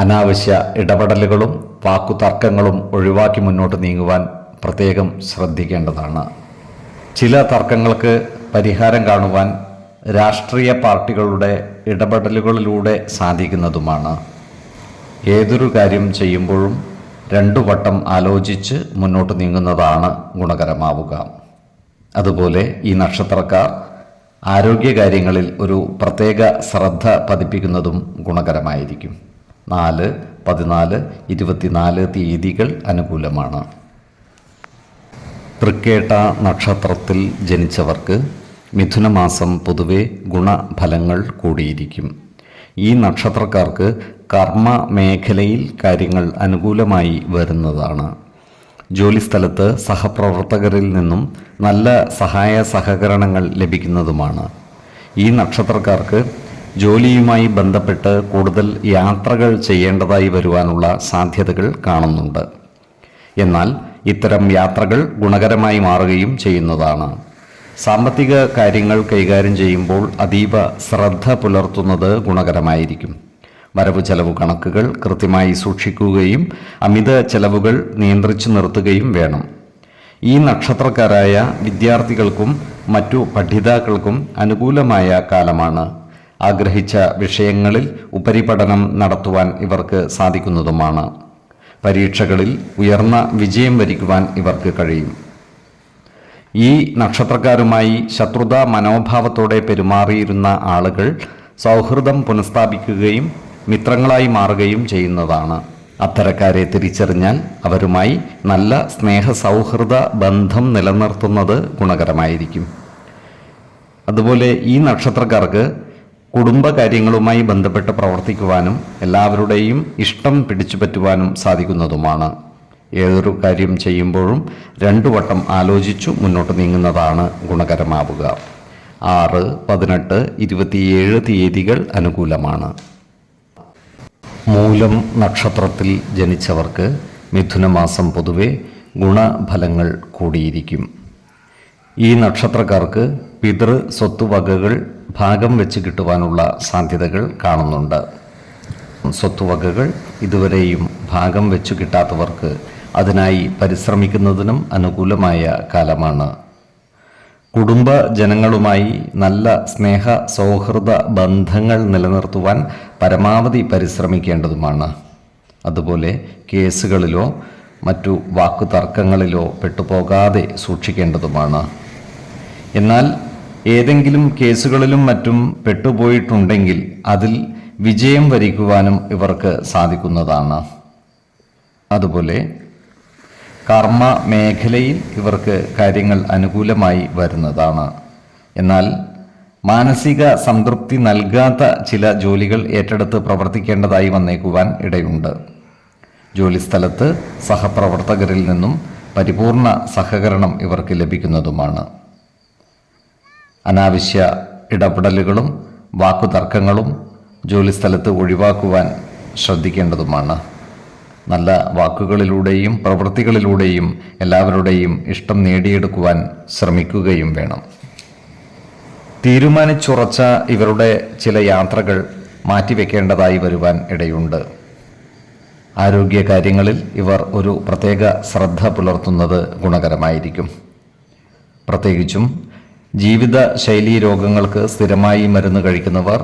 അനാവശ്യ ഇടപെടലുകളും വാക്കുതർക്കങ്ങളും ഒഴിവാക്കി മുന്നോട്ട് നീങ്ങുവാൻ പ്രത്യേകം ശ്രദ്ധിക്കേണ്ടതാണ്. ചില തർക്കങ്ങൾക്ക് പരിഹാരം കാണുവാൻ രാഷ്ട്രീയ പാർട്ടികളുടെ ഇടപെടലുകളിലൂടെ സാധിക്കുന്നതുമാണ്. ഏതൊരു കാര്യം ചെയ്യുമ്പോഴും 2 വട്ടം ആലോചിച്ച് മുന്നോട്ട് നീങ്ങുന്നതാണ് ഗുണകരമാവുക. അതുപോലെ ഈ നക്ഷത്രക്കാർ ആരോഗ്യകാര്യങ്ങളിൽ ഒരു പ്രത്യേക ശ്രദ്ധ പതിപ്പിക്കുന്നതും ഗുണകരമായിരിക്കും. 4, 14, 24 തീയതികൾ അനുകൂലമാണ്. തൃക്കേട്ട നക്ഷത്രത്തിൽ ജനിച്ചവർക്ക് മിഥുനമാസം പൊതുവെ ഗുണഫലങ്ങൾ കൂടിയിരിക്കും. ഈ നക്ഷത്രക്കാർക്ക് കർമ്മ മേഖലയിൽ കാര്യങ്ങൾ അനുകൂലമായി വരുന്നതാണ്. ജോലിസ്ഥലത്ത് സഹപ്രവർത്തകരിൽ നിന്നും നല്ല സഹായ സഹകരണങ്ങൾ ലഭിക്കുന്നതുമാണ്. ഈ നക്ഷത്രക്കാർക്ക് ജോലിയുമായി ബന്ധപ്പെട്ട് കൂടുതൽ യാത്രകൾ ചെയ്യേണ്ടതായി വരുവാനുള്ള സാധ്യതകൾ കാണുന്നുണ്ട്. എന്നാൽ ഇത്തരം യാത്രകൾ ഗുണകരമായി മാറുകയും ചെയ്യുന്നതാണ്. സാമ്പത്തിക കാര്യങ്ങൾ കൈകാര്യം ചെയ്യുമ്പോൾ അതീവ ശ്രദ്ധ പുലർത്തുന്നത് ഗുണകരമായിരിക്കും. വരവ് ചെലവ് കണക്കുകൾ കൃത്യമായി സൂക്ഷിക്കുകയും അമിത ചെലവുകൾ നിയന്ത്രിച്ചു നിർത്തുകയും വേണം. ഈ നക്ഷത്രക്കാരായ വിദ്യാർത്ഥികൾക്കും മറ്റു പഠിതാക്കൾക്കും അനുകൂലമായ കാലമാണ്. ആഗ്രഹിച്ച വിഷയങ്ങളിൽ ഉപരിപഠനം നടത്തുവാൻ ഇവർക്ക് സാധിക്കുന്നതുമാണ്. പരീക്ഷകളിൽ ഉയർന്ന വിജയം വരിക്കുവാൻ ഇവർക്ക് കഴിയും. ഈ നക്ഷത്രക്കാരുമായി ശത്രുതാ മനോഭാവത്തോടെ പെരുമാറിയിരുന്ന ആളുകൾ സൗഹൃദം പുനഃസ്ഥാപിക്കുകയും മിത്രങ്ങളായി മാറുകയും ചെയ്യുന്നതാണ്. അത്തരക്കാരെ തിരിച്ചറിഞ്ഞാൽ അവരുമായി നല്ല സ്നേഹ സൗഹൃദ ബന്ധം നിലനിർത്തുന്നത് ഗുണകരമായിരിക്കും. അതുപോലെ ഈ നക്ഷത്രക്കാർക്ക് കുടുംബകാര്യങ്ങളുമായി ബന്ധപ്പെട്ട് പ്രവർത്തിക്കുവാനും എല്ലാവരുടെയും ഇഷ്ടം പിടിച്ചുപറ്റുവാനും സാധിക്കുന്നതുമാണ്. ഏതൊരു കാര്യം ചെയ്യുമ്പോഴും 2 വട്ടം ആലോചിച്ചു മുന്നോട്ട് നീങ്ങുന്നതാണ് ഗുണകരമാവുക. 6, 18, 27 തീയതികൾ അനുകൂലമാണ്. മൂലം നക്ഷത്രത്തിൽ ജനിച്ചവർക്ക് മിഥുനമാസം പൊതുവെ ഗുണഫലങ്ങൾ കൂടിയിരിക്കും. ഈ നക്ഷത്രക്കാർക്ക് പിതൃ സ്വത്തുവകകൾ ഭാഗം വെച്ച് കിട്ടുവാനുള്ള സാധ്യതകൾ കാണുന്നുണ്ട്. സ്വത്തുവകകൾ ഇതുവരെയും ഭാഗം വെച്ചു കിട്ടാത്തവർക്ക് അതിനായി പരിശ്രമിക്കുന്നതിനും അനുകൂലമായ കാലമാണ്. കുടുംബജനങ്ങളുമായി നല്ല സ്നേഹ സൗഹൃദ ബന്ധങ്ങൾ നിലനിർത്തുവാൻ പരമാവധി പരിശ്രമിക്കേണ്ടതുമാണ്. അതുപോലെ കേസുകളിലോ മറ്റു വാക്കുതർക്കങ്ങളിലോ പെട്ടുപോകാതെ സൂക്ഷിക്കേണ്ടതുമാണ്. എന്നാൽ ഏതെങ്കിലും കേസുകളിലും മറ്റും പെട്ടുപോയിട്ടുണ്ടെങ്കിൽ അതിൽ വിജയം വരിക്കുവാനും ഇവർക്ക് സാധിക്കുന്നതാണ്. അതുപോലെ കർമ്മ മേഖലയിൽ ഇവർക്ക് കാര്യങ്ങൾ അനുകൂലമായി വരുന്നതാണ്. എന്നാൽ മാനസിക സംതൃപ്തി നൽകാത്ത ചില ജോലികൾ ഏറ്റെടുത്ത് പ്രവർത്തിക്കേണ്ടതായി വന്നേക്കുവാൻ ഇടയുണ്ട്. ജോലിസ്ഥലത്ത് സഹപ്രവർത്തകരിൽ നിന്നും പരിപൂർണ സഹകരണം ഇവർക്ക് ലഭിക്കുന്നതുമാണ്. അനാവശ്യ ഇടപെടലുകളും വാക്കുതർക്കങ്ങളും ജോലിസ്ഥലത്ത് ഒഴിവാക്കുവാൻ ശ്രദ്ധിക്കേണ്ടതുമാണ്. നല്ല വാക്കുകളിലൂടെയും പ്രവൃത്തികളിലൂടെയും എല്ലാവരുടെയും ഇഷ്ടം നേടിയെടുക്കുവാൻ ശ്രമിക്കുകയും വേണം. തീരുമാനിച്ചുറച്ച ഇവരുടെ ചില യാത്രകൾ മാറ്റിവെക്കേണ്ടതായി വരുവാൻ ഇടയുണ്ട്. ആരോഗ്യകാര്യങ്ങളിൽ ഇവർ ഒരു പ്രത്യേക ശ്രദ്ധ പുലർത്തുന്നത് ഗുണകരമായിരിക്കും. പ്രത്യേകിച്ചും ജീവിതശൈലീ രോഗങ്ങൾക്ക് സ്ഥിരമായി മരുന്ന് കഴിക്കുന്നവർ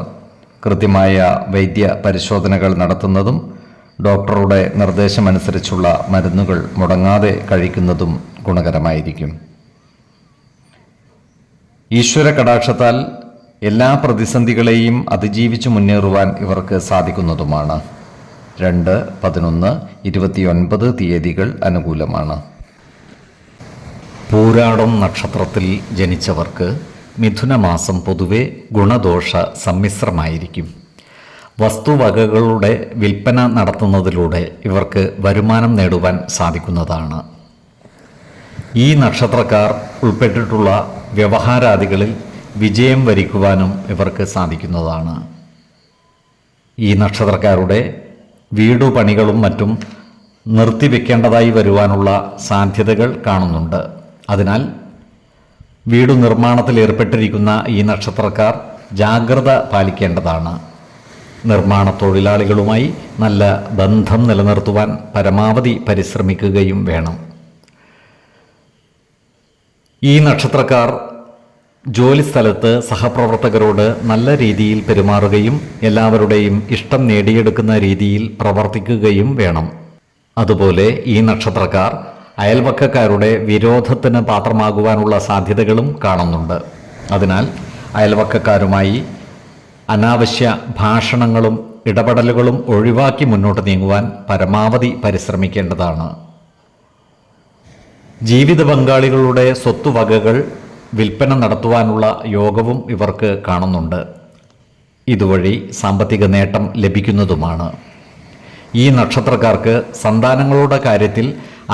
കൃത്യമായ വൈദ്യ പരിശോധനകൾ നടത്തുന്നതും ഡോക്ടറുടെ നിർദ്ദേശമനുസരിച്ചുള്ള മരുന്നുകൾ മുടങ്ങാതെ കഴിക്കുന്നതും ഗുണകരമായിരിക്കും. ഈശ്വര കടാക്ഷത്താൽ എല്ലാ പ്രതിസന്ധികളെയും അതിജീവിച്ച് മുന്നേറുവാൻ ഇവർക്ക് സാധിക്കുന്നതുമാണ്. 2, 11, 29 തീയതികൾ അനുകൂലമാണ്. പൂരാടം നക്ഷത്രത്തിൽ ജനിച്ചവർക്ക് മിഥുനമാസം പൊതുവെ ഗുണദോഷ സമ്മിശ്രമായിരിക്കും. വസ്തുവകകളുടെ വിൽപ്പന നടത്തുന്നതിലൂടെ ഇവർക്ക് വരുമാനം നേടുവാൻ സാധിക്കുന്നതാണ്. ഈ നക്ഷത്രക്കാർ ഉൾപ്പെട്ടിട്ടുള്ള വ്യവഹാരാദികളിൽ വിജയം വരിക്കുവാനും ഇവർക്ക് സാധിക്കുന്നതാണ്. ഈ നക്ഷത്രക്കാരുടെ വീടുപണികളും മറ്റും നിർത്തിവെക്കേണ്ടതായി വരുവാനുള്ള സാധ്യതകൾ കാണുന്നുണ്ട്. അതിനാൽ വീടു നിർമ്മാണത്തിൽ ഏർപ്പെട്ടിരിക്കുന്ന ഈ നക്ഷത്രക്കാർ ജാഗ്രത പാലിക്കേണ്ടതാണ്. നിർമ്മാണ തൊഴിലാളികളുമായി നല്ല ബന്ധം നിലനിർത്തുവാൻ പരമാവധി പരിശ്രമിക്കുകയും വേണം. ഈ നക്ഷത്രക്കാർ ജോലിസ്ഥലത്ത് സഹപ്രവർത്തകരോട് നല്ല രീതിയിൽ പെരുമാറുകയും എല്ലാവരുടെയും ഇഷ്ടം നേടിയെടുക്കുന്ന രീതിയിൽ പ്രവർത്തിക്കുകയും വേണം. അതുപോലെ ഈ നക്ഷത്രക്കാർ അയൽവക്കക്കാരുടെ വിരോധത്തിന് പാത്രമാകുവാനുള്ള സാധ്യതകളും കാണുന്നുണ്ട്. അതിനാൽ അയൽവക്കക്കാരുമായി അനാവശ്യ ഭാഷണങ്ങളും ഇടപെടലുകളും ഒഴിവാക്കി മുന്നോട്ട് നീങ്ങുവാൻ പരമാവധി പരിശ്രമിക്കേണ്ടതാണ്. ജീവിത പങ്കാളികളുടെ സ്വത്തുവകകൾ വിൽപ്പന നടത്തുവാനുള്ള യോഗവും ഇവർക്ക് കാണുന്നുണ്ട്. ഇതുവഴി സാമ്പത്തിക നേട്ടം ലഭിക്കുന്നതുമാണ്. ഈ നക്ഷത്രക്കാർക്ക് സന്താനങ്ങളുടെ കാര്യത്തിൽ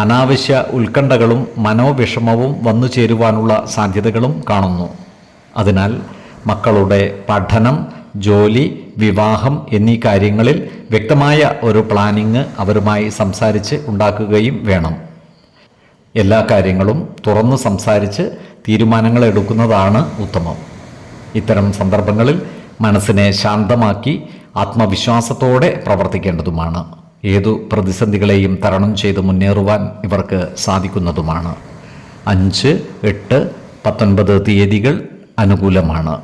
അനാവശ്യ ഉത്കണ്ഠകളും മനോവിഷമവും വന്നു ചേരുവാനുള്ള സാധ്യതകളും കാണുന്നു. അതിനാൽ മക്കളുടെ പഠനം, ജോലി, വിവാഹം എന്നീ കാര്യങ്ങളിൽ വ്യക്തമായ ഒരു പ്ലാനിങ് അവരുമായി സംസാരിച്ച് ഉണ്ടാക്കുകയും വേണം. എല്ലാ കാര്യങ്ങളും തുറന്നു സംസാരിച്ച് തീരുമാനങ്ങൾ എടുക്കുന്നതാണ് ഉത്തമം. ഇത്തരം സന്ദർഭങ്ങളിൽ മനസ്സിനെ ശാന്തമാക്കി ആത്മവിശ്വാസത്തോടെ പ്രവർത്തിക്കേണ്ടതുമാണ്. ഏതു പ്രതിസന്ധികളെയും തരണം ചെയ്ത് മുന്നേറുവാൻ ഇവർക്ക് സാധിക്കുന്നതുമാണ്. 5, 8, 19 തീയതികൾ അനുകൂലമാണ്.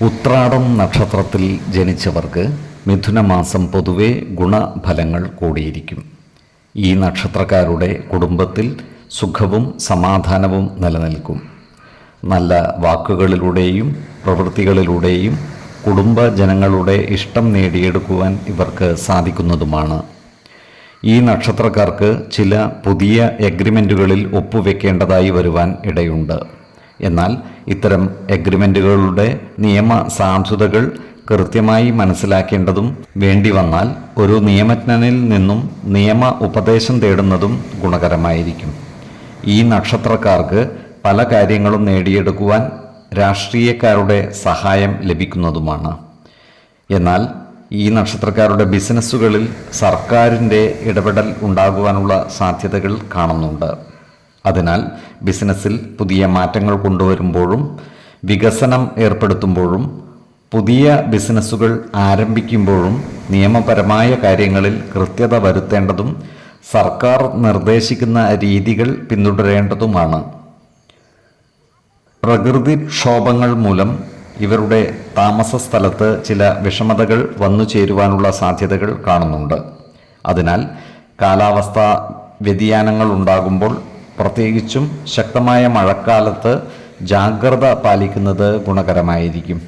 ഉത്രാടം നക്ഷത്രത്തിൽ ജനിച്ചവർക്ക് മിഥുനമാസം പൊതുവെ ഗുണഫലങ്ങൾ കൂടിയിരിക്കും. ഈ നക്ഷത്രക്കാരുടെ കുടുംബത്തിൽ സുഖവും സമാധാനവും നിലനിൽക്കും. നല്ല വാക്കുകളിലൂടെയും പ്രവൃത്തികളിലൂടെയും കുടുംബജനങ്ങളുടെ ഇഷ്ടം നേടിയെടുക്കുവാൻ ഇവർക്ക് സാധിക്കുന്നതുമാണ്. ഈ നക്ഷത്രക്കാർക്ക് ചില പുതിയ എഗ്രിമെൻറ്റുകളിൽ ഒപ്പുവെക്കേണ്ടതായി വരുവാൻ ഇടയുണ്ട്. എന്നാൽ ഇത്തരം എഗ്രിമെൻറ്റുകളുടെ നിയമ സാധുതകൾ കൃത്യമായി മനസ്സിലാക്കേണ്ടതും വേണ്ടി വന്നാൽ ഒരു നിയമജ്ഞനിൽ നിന്നും നിയമ ഉപദേശം തേടുന്നതും ഗുണകരമായിരിക്കും. ഈ നക്ഷത്രക്കാർക്ക് പല കാര്യങ്ങളും നേടിയെടുക്കുവാൻ രാഷ്ട്രീയക്കാരുടെ സഹായം ലഭിക്കുന്നതുമാണ്. എന്നാൽ ഈ നക്ഷത്രക്കാരുടെ ബിസിനസ്സുകളിൽ സർക്കാരിൻ്റെ ഇടപെടൽ ഉണ്ടാകുവാനുള്ള സാധ്യതകൾ കാണുന്നുണ്ട്. അതിനാൽ ബിസിനസ്സിൽ പുതിയ മാറ്റങ്ങൾ കൊണ്ടുവരുമ്പോഴും വികസനം ഏർപ്പെടുത്തുമ്പോഴും പുതിയ ബിസിനസ്സുകൾ ആരംഭിക്കുമ്പോഴും നിയമപരമായ കാര്യങ്ങളിൽ കൃത്യത വരുത്തേണ്ടതും സർക്കാർ നിർദ്ദേശിക്കുന്ന രീതികൾ പിന്തുടരേണ്ടതുമാണ്. പ്രകൃതിക്ഷോഭങ്ങൾ മൂലം ഇവരുടെ താമസ സ്ഥലത്ത് ചില വിഷമതകൾ വന്നു ചേരുവാനുള്ള സാധ്യതകൾ കാണുന്നുണ്ട്. അതിനാൽ കാലാവസ്ഥാ വ്യതിയാനങ്ങൾ ഉണ്ടാകുമ്പോൾ പ്രത്യേകിച്ചും ശക്തമായ മഴക്കാലത്ത് ജാഗ്രത പാലിക്കുന്നത് ഗുണകരമായിരിക്കും.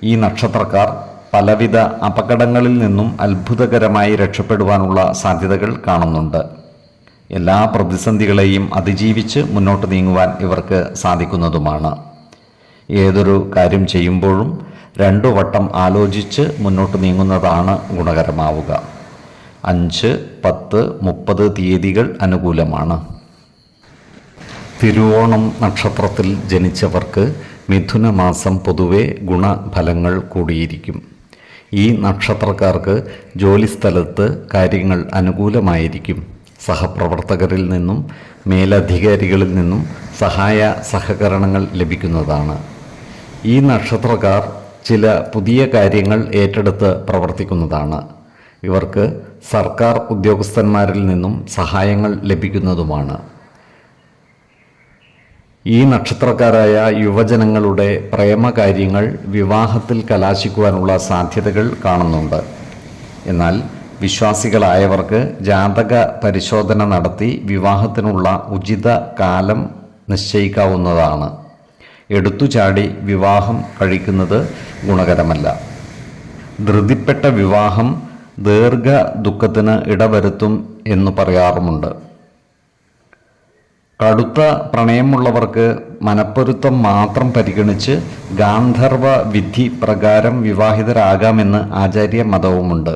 ഈ നക്ഷത്രക്കാർ പലവിധ അപകടങ്ങളിൽ നിന്നും അത്ഭുതകരമായി രക്ഷപ്പെടുവാനുള്ള സാധ്യതകൾ കാണുന്നുണ്ട്. എല്ലാ പ്രതിസന്ധികളെയും അതിജീവിച്ച് മുന്നോട്ട് നീങ്ങുവാൻ ഇവർക്ക് സാധിക്കുന്നതുമാണ്. ഏതൊരു കാര്യം ചെയ്യുമ്പോഴും 2 വട്ടം ആലോചിച്ച് മുന്നോട്ട് നീങ്ങുന്നതാണ് ഗുണകരമാവുക. 5, 10, 30 തീയതികൾ അനുകൂലമാണ്. തിരുവോണം നക്ഷത്രത്തിൽ ജനിച്ചവർക്ക് മിഥുനമാസം പൊതുവെ ഗുണഫലങ്ങൾ കൂടിയിരിക്കും. ഈ നക്ഷത്രക്കാർക്ക് ജോലിസ്ഥലത്ത് കാര്യങ്ങൾ അനുകൂലമായിരിക്കും. സഹപ്രവർത്തകരിൽ നിന്നും മേലധികാരികളിൽ നിന്നും സഹായ സഹകരണങ്ങൾ ലഭിക്കുന്നതാണ്. ഈ നക്ഷത്രക്കാർ ചില പുതിയ കാര്യങ്ങൾ ഏറ്റെടുത്ത് പ്രവർത്തിക്കുന്നതാണ്. ഇവർക്ക് സർക്കാർ ഉദ്യോഗസ്ഥന്മാരിൽ നിന്നും സഹായങ്ങൾ ലഭിക്കുന്നതുമാണ്. ഈ നക്ഷത്രക്കാരായ യുവജനങ്ങളുടെ പ്രേമകാര്യങ്ങൾ വിവാഹത്തിൽ കലാശിക്കുവാനുള്ള സാധ്യതകൾ കാണുന്നുണ്ട്. എന്നാൽ വിശ്വാസികളായവർക്ക് ജാതക പരിശോധന നടത്തി വിവാഹത്തിനുള്ള ഉചിത കാലം നിശ്ചയിക്കാവുന്നതാണ്. എടുത്തുചാടി വിവാഹം കഴിക്കുന്നത് ഗുണകരമല്ല. ധൃതിപ്പെട്ട വിവാഹം ദീർഘ ദുഃഖത്തിന് ഇടവരുത്തും എന്ന് പറയാറുമുണ്ട്. കടുത്ത പ്രണയമുള്ളവർക്ക് മനപ്പൊരുത്തം മാത്രം പരിഗണിച്ച് ഗാന്ധർവ വിധി പ്രകാരം വിവാഹിതരാകാമെന്ന് ആചാര്യ മതവുമുണ്ട്.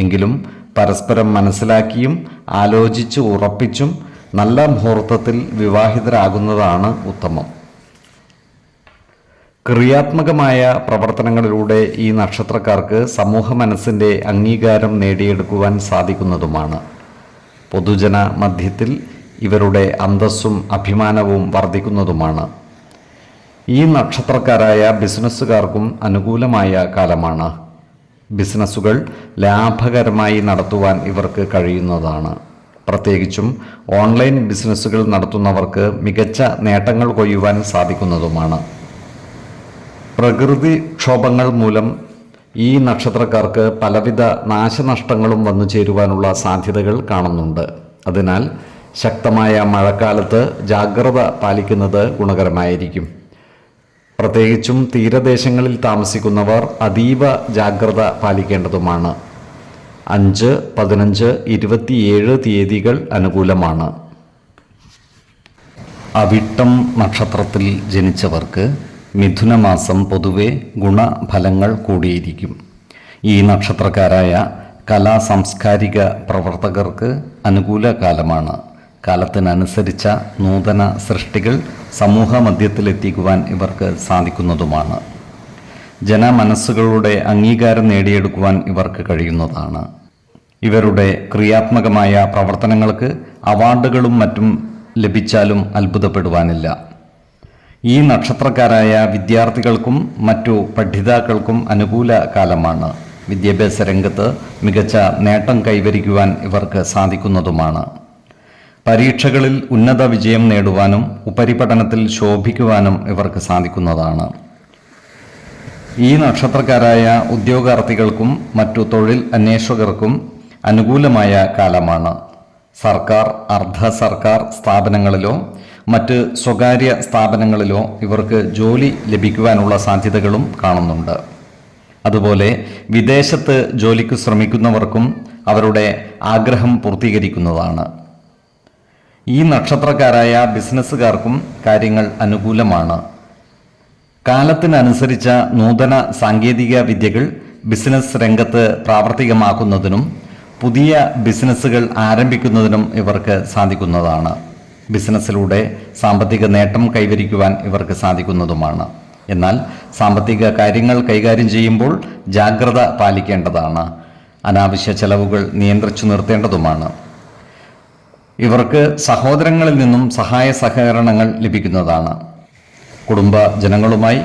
എങ്കിലും പരസ്പരം മനസ്സിലാക്കിയും ആലോചിച്ച് ഉറപ്പിച്ചും നല്ല മുഹൂർത്തത്തിൽ വിവാഹിതരാകുന്നതാണ് ഉത്തമം. ക്രിയാത്മകമായ പ്രവർത്തനങ്ങളിലൂടെ ഈ നക്ഷത്രക്കാർക്ക് സമൂഹ മനസ്സിൻ്റെ അംഗീകാരം നേടിയെടുക്കുവാൻ സാധിക്കുന്നതുമാണ്. പൊതുജന മധ്യത്തിൽ ഇവരുടെ അന്തസ്സും അഭിമാനവും വർദ്ധിക്കുന്നതുമാണ്. ഈ നക്ഷത്രക്കാരായ ബിസിനസ്സുകാർക്കും അനുകൂലമായ കാലമാണ്. ബിസിനസ്സുകൾ ലാഭകരമായി നടത്തുവാൻ ഇവർക്ക് കഴിയുന്നതാണ്. പ്രത്യേകിച്ചും ഓൺലൈൻ ബിസിനസ്സുകൾ നടത്തുന്നവർക്ക് മികച്ച നേട്ടങ്ങൾ കൊയ്യുവാൻ സാധിക്കുന്നതുമാണ്. പ്രകൃതിക്ഷോഭങ്ങൾ മൂലം ഈ നക്ഷത്രക്കാർക്ക് പലവിധ നാശനഷ്ടങ്ങളും വന്നു ചേരുവാനുള്ള സാധ്യതകൾ കാണുന്നുണ്ട്. അതിനാൽ ശക്തമായ മഴക്കാലത്ത് ജാഗ്രത പാലിക്കുന്നത് ഗുണകരമായിരിക്കും. പ്രത്യേകിച്ചും തീരദേശങ്ങളിൽ താമസിക്കുന്നവർ അതീവ ജാഗ്രത പാലിക്കേണ്ടതുമാണ്. 5, 15, 27 തീയതികൾ അനുകൂലമാണ്. അവിട്ടം നക്ഷത്രത്തിൽ ജനിച്ചവർക്ക് മിഥുനമാസം പൊതുവെ ഗുണഫലങ്ങൾ കൂടിയിരിക്കും. ഈ നക്ഷത്രക്കാരായ കലാ സാംസ്കാരിക പ്രവർത്തകർക്ക് അനുകൂല കാലമാണ്. കാലത്തിനനുസരിച്ച നൂതന സൃഷ്ടികൾ സമൂഹ മധ്യത്തിലെത്തിക്കുവാൻ ഇവർക്ക് സാധിക്കുന്നതുമാണ്. ജനമനസ്സുകളുടെ അംഗീകാരം നേടിയെടുക്കുവാൻ ഇവർക്ക് കഴിയുന്നതാണ്. ഇവരുടെ ക്രിയാത്മകമായ പ്രവർത്തനങ്ങൾക്ക് അവാർഡുകളും മറ്റും ലഭിച്ചാലും അത്ഭുതപ്പെടുവാനില്ല. ഈ നക്ഷത്രക്കാരായ വിദ്യാർത്ഥികൾക്കും മറ്റു പഠിതാക്കൾക്കും അനുകൂല കാലമാണ്. വിദ്യാഭ്യാസ രംഗത്ത് മികച്ച നേട്ടം കൈവരിക്കുവാൻ ഇവർക്ക് സാധിക്കുന്നതുമാണ്. പരീക്ഷകളിൽ ഉന്നത വിജയം നേടുവാനും ഉപരിപഠനത്തിൽ ശോഭിക്കുവാനും ഇവർക്ക് സാധിക്കുന്നതാണ്. ഈ നക്ഷത്രക്കാരായ ഉദ്യോഗാർത്ഥികൾക്കും മറ്റു തൊഴിൽ അന്വേഷകർക്കും അനുകൂലമായ കാലമാണ്. സർക്കാർ, അർദ്ധ സർക്കാർ സ്ഥാപനങ്ങളിലോ മറ്റ് സ്വകാര്യ സ്ഥാപനങ്ങളിലോ ഇവർക്ക് ജോലി ലഭിക്കുവാനുള്ള സാധ്യതകളും കാണുന്നുണ്ട്. അതുപോലെ വിദേശത്ത് ജോലിക്ക് ശ്രമിക്കുന്നവർക്കും അവരുടെ ആഗ്രഹം പൂർത്തീകരിക്കുന്നതാണ്. ഈ നക്ഷത്രക്കാരായ ബിസിനസ്സുകാർക്കും കാര്യങ്ങൾ അനുകൂലമാണ്. കാലത്തിനനുസരിച്ച നൂതന സാങ്കേതിക വിദ്യകൾ ബിസിനസ് രംഗത്ത് പ്രാവർത്തികമാക്കുന്നതിനും പുതിയ ബിസിനസ്സുകൾ ആരംഭിക്കുന്നതിനും ഇവർക്ക് സാധിക്കുന്നതാണ്. ബിസിനസ്സിലൂടെ സാമ്പത്തിക നേട്ടം കൈവരിക്കുവാൻ ഇവർക്ക് സാധിക്കുന്നതുമാണ്. എന്നാൽ സാമ്പത്തിക കാര്യങ്ങൾ കൈകാര്യം ചെയ്യുമ്പോൾ ജാഗ്രത പാലിക്കേണ്ടതാണ്. അനാവശ്യ ചെലവുകൾ നിയന്ത്രിച്ചു നിർത്തേണ്ടതുമാണ്. ഇവർക്ക് സഹോദരങ്ങളിൽ നിന്നും സഹായ സഹകരണങ്ങൾ ലഭിക്കുന്നതാണ്. കുടുംബ ജനങ്ങളുമായി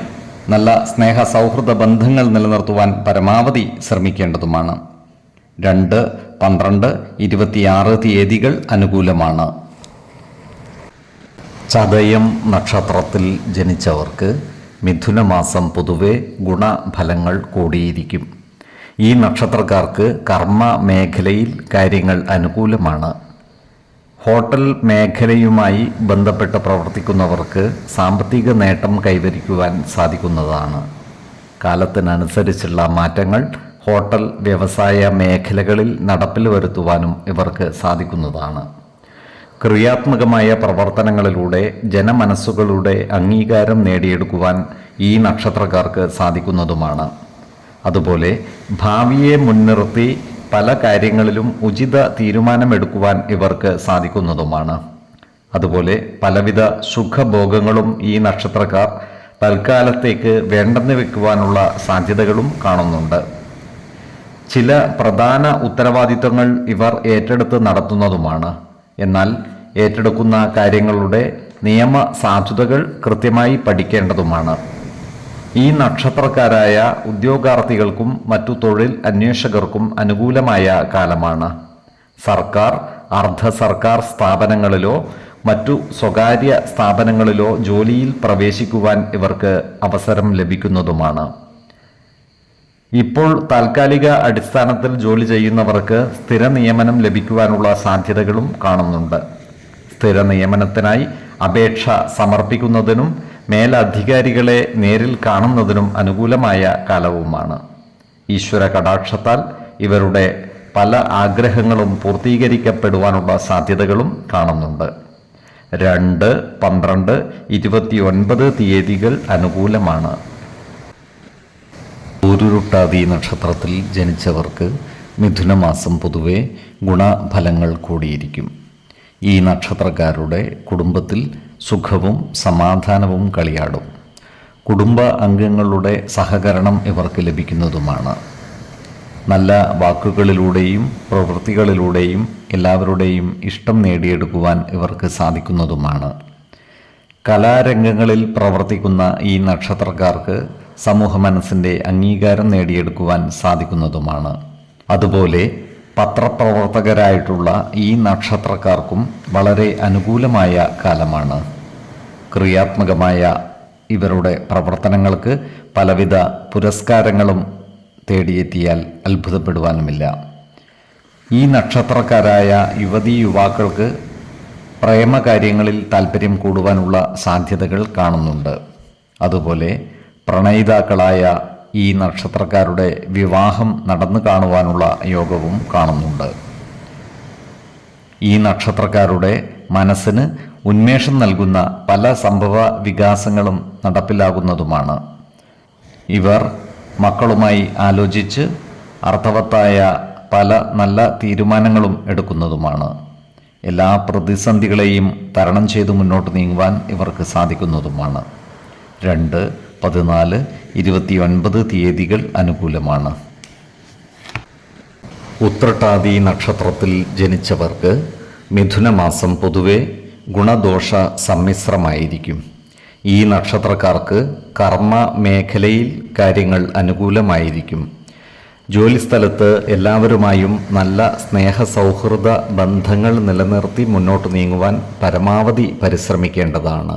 നല്ല സ്നേഹ സൗഹൃദ ബന്ധങ്ങൾ നിലനിർത്തുവാൻ പരമാവധി ശ്രമിക്കേണ്ടതുമാണ്. 2, 12, 26 തീയതികൾ അനുകൂലമാണ്. ചതയം നക്ഷത്രത്തിൽ ജനിച്ചവർക്ക് മിഥുനമാസം പൊതുവെ ഗുണഫലങ്ങൾ കൂടിയിരിക്കും. ഈ നക്ഷത്രക്കാർക്ക് കർമ്മ മേഖലയിൽ കാര്യങ്ങൾ അനുകൂലമാണ്. ഹോട്ടൽ മേഖലയുമായി ബന്ധപ്പെട്ട് പ്രവർത്തിക്കുന്നവർക്ക് സാമ്പത്തിക നേട്ടം കൈവരിക്കുവാൻ സാധിക്കുന്നതാണ്. കാലത്തിനനുസരിച്ചുള്ള മാറ്റങ്ങൾ ഹോട്ടൽ വ്യവസായ മേഖലകളിൽ നടപ്പിൽ വരുത്തുവാനും ഇവർക്ക് സാധിക്കുന്നതാണ്. ക്രിയാത്മകമായ പ്രവർത്തനങ്ങളിലൂടെ ജനമനസ്സുകളുടെ അംഗീകാരം നേടിയെടുക്കുവാൻ ഈ നക്ഷത്രക്കാർക്ക് സാധിക്കുന്നതുമാണ്. അതുപോലെ ഭാവിയെ മുൻനിർത്തി പല കാര്യങ്ങളിലും ഉചിത തീരുമാനമെടുക്കുവാൻ ഇവർക്ക് സാധിക്കുന്നതുമാണ്. അതുപോലെ പലവിധ സുഖഭോഗങ്ങളും ഈ നക്ഷത്രക്കാർ തൽക്കാലത്തേക്ക് വേണ്ടെന്ന് വെക്കുവാനുള്ള സാധ്യതകളും കാണുന്നുണ്ട്. ചില പ്രധാന ഉത്തരവാദിത്തങ്ങൾ ഇവർ ഏറ്റെടുത്ത് നടത്തുന്നതുമാണ്. എന്നാൽ ഏറ്റെടുക്കുന്ന കാര്യങ്ങളുടെ നിയമ സാധുതകൾ കൃത്യമായി പഠിക്കേണ്ടതുമാണ്. ഈ നക്ഷത്രക്കാരായ ഉദ്യോഗാർത്ഥികൾക്കും മറ്റു തൊഴിൽ അന്വേഷകർക്കും അനുകൂലമായ കാലമാണ്. സർക്കാർ, അർദ്ധ സർക്കാർ സ്ഥാപനങ്ങളിലോ മറ്റു സ്വകാര്യ സ്ഥാപനങ്ങളിലോ ജോലിയിൽ പ്രവേശിക്കുവാൻ ഇവർക്ക് അവസരം ലഭിക്കുന്നതുമാണ്. ഇപ്പോൾ താൽക്കാലിക അടിസ്ഥാനത്തിൽ ജോലി ചെയ്യുന്നവർക്ക് സ്ഥിര നിയമനം ലഭിക്കുവാനുള്ള സാധ്യതകളും കാണുന്നുണ്ട്. സ്ഥിര നിയമനത്തിനായി അപേക്ഷ സമർപ്പിക്കുന്നതിനും മേലധികാരികളെ നേരിൽ കാണുന്നതിനും അനുകൂലമായ കാലവുമാണ്. ഈശ്വര കടാക്ഷത്താൽ ഇവരുടെ പല ആഗ്രഹങ്ങളും പൂർത്തീകരിക്കപ്പെടുവാനുള്ള സാധ്യതകളും കാണുന്നുണ്ട്. 2, 12, 29 തീയതികൾ അനുകൂലമാണ്. പൂരുരുട്ടാതി നക്ഷത്രത്തിൽ ജനിച്ചവർക്ക് മിഥുനമാസം പൊതുവെ ഗുണഫലങ്ങൾ കൂടിയിരിക്കും. ഈ നക്ഷത്രക്കാരുടെ കുടുംബത്തിൽ സുഖവും സമാധാനവും കളിയാടും. കുടുംബ അംഗങ്ങളുടെ സഹകരണം ഇവർക്ക് ലഭിക്കുന്നതുമാണ്. നല്ല വാക്കുകളിലൂടെയും പ്രവൃത്തികളിലൂടെയും എല്ലാവരുടെയും ഇഷ്ടം നേടിയെടുക്കുവാൻ ഇവർക്ക് സാധിക്കുന്നതുമാണ്. കലാരംഗങ്ങളിൽ പ്രവർത്തിക്കുന്ന ഈ നക്ഷത്രക്കാർക്ക് സമൂഹ മനസ്സിൻ്റെ അംഗീകാരം നേടിയെടുക്കുവാൻ സാധിക്കുന്നതുമാണ്. അതുപോലെ പത്രപ്രവർത്തകരായിട്ടുള്ള ഈ നക്ഷത്രക്കാർക്കും വളരെ അനുകൂലമായ കാലമാണ്. ക്രിയാത്മകമായ ഇവരുടെ പ്രവർത്തനങ്ങൾക്ക് പലവിധ പുരസ്കാരങ്ങളും തേടിയെത്തിയാൽ അത്ഭുതപ്പെടുവാനുമില്ല. ഈ നക്ഷത്രക്കാരായ യുവതീ യുവാക്കൾക്ക് പ്രേമകാര്യങ്ങളിൽ താല്പര്യം കൂടുവാനുള്ള സാധ്യതകൾ കാണുന്നുണ്ട്. അതുപോലെ പ്രണയിതാക്കളായ ഈ നക്ഷത്രക്കാരുടെ വിവാഹം നടന്നു കാണുവാനുള്ള യോഗവും കാണുന്നുണ്ട്. ഈ നക്ഷത്രക്കാരുടെ മനസ്സിന് ഉന്മേഷം നൽകുന്ന പല സംഭവ വികാസങ്ങളും നടപ്പിലാകുന്നതുമാണ്. ഇവർ മക്കളുമായി ആലോചിച്ച് അർത്ഥവത്തായ പല നല്ല തീരുമാനങ്ങളും എടുക്കുന്നതുമാണ്. എല്ലാ പ്രതിസന്ധികളെയും തരണം ചെയ്തു മുന്നോട്ട് നീങ്ങുവാൻ ഇവർക്ക് സാധിക്കുന്നതുമാണ്. 2, 14, 29 തീയതികൾ അനുകൂലമാണ്. ഉത്രട്ടാതി നക്ഷത്രത്തിൽ ജനിച്ചവർക്ക് മിഥുനമാസം പൊതുവെ ഗുണദോഷ സമ്മിശ്രമായിരിക്കും. ഈ നക്ഷത്രക്കാർക്ക് കർമ്മ മേഖലയിൽ കാര്യങ്ങൾ അനുകൂലമായിരിക്കും. ജോലിസ്ഥലത്ത് എല്ലാവരുമായും നല്ല സ്നേഹസൗഹൃദ ബന്ധങ്ങൾ നിലനിർത്തി മുന്നോട്ട് നീങ്ങുവാൻ പരമാവധി പരിശ്രമിക്കേണ്ടതാണ്.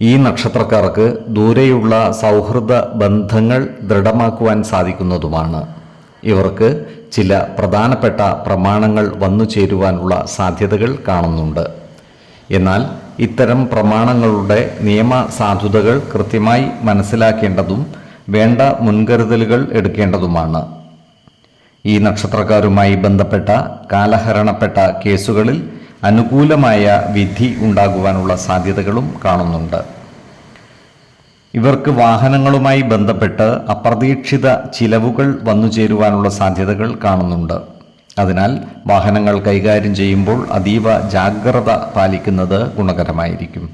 ഈ നക്ഷത്രക്കാർക്ക് ദൂരെയുള്ള സൗഹൃദ ബന്ധങ്ങൾ ദൃഢമാക്കുവാൻ സാധിക്കുന്നതുമാണ്. ഇവർക്ക് ചില പ്രധാനപ്പെട്ട പ്രമാണങ്ങൾ വന്നു ചേരുവാനുള്ള സാധ്യതകൾ കാണുന്നുണ്ട്. എന്നാൽ ഇത്തരം പ്രമാണങ്ങളുടെ നിയമ സാധുതകൾ കൃത്യമായി മനസ്സിലാക്കേണ്ടതും വേണ്ട മുൻകരുതലുകൾ എടുക്കേണ്ടതുമാണ്. ഈ നക്ഷത്രക്കാരുമായി ബന്ധപ്പെട്ട കാലഹരണപ്പെട്ട കേസുകളിൽ അനുകൂലമായ വിധി ഉണ്ടാകുവാനുള്ള സാധ്യതകളും കാണുന്നുണ്ട്. ഇവർക്ക് വാഹനങ്ങളുമായി ബന്ധപ്പെട്ട് അപ്രതീക്ഷിത ചിലവുകൾ വന്നു ചേരുവാനുള്ള സാധ്യതകൾ കാണുന്നുണ്ട്. അതിനാൽ വാഹനങ്ങൾ കൈകാര്യം ചെയ്യുമ്പോൾ അതീവ ജാഗ്രത പാലിക്കുന്നത് ഗുണകരമായിരിക്കും.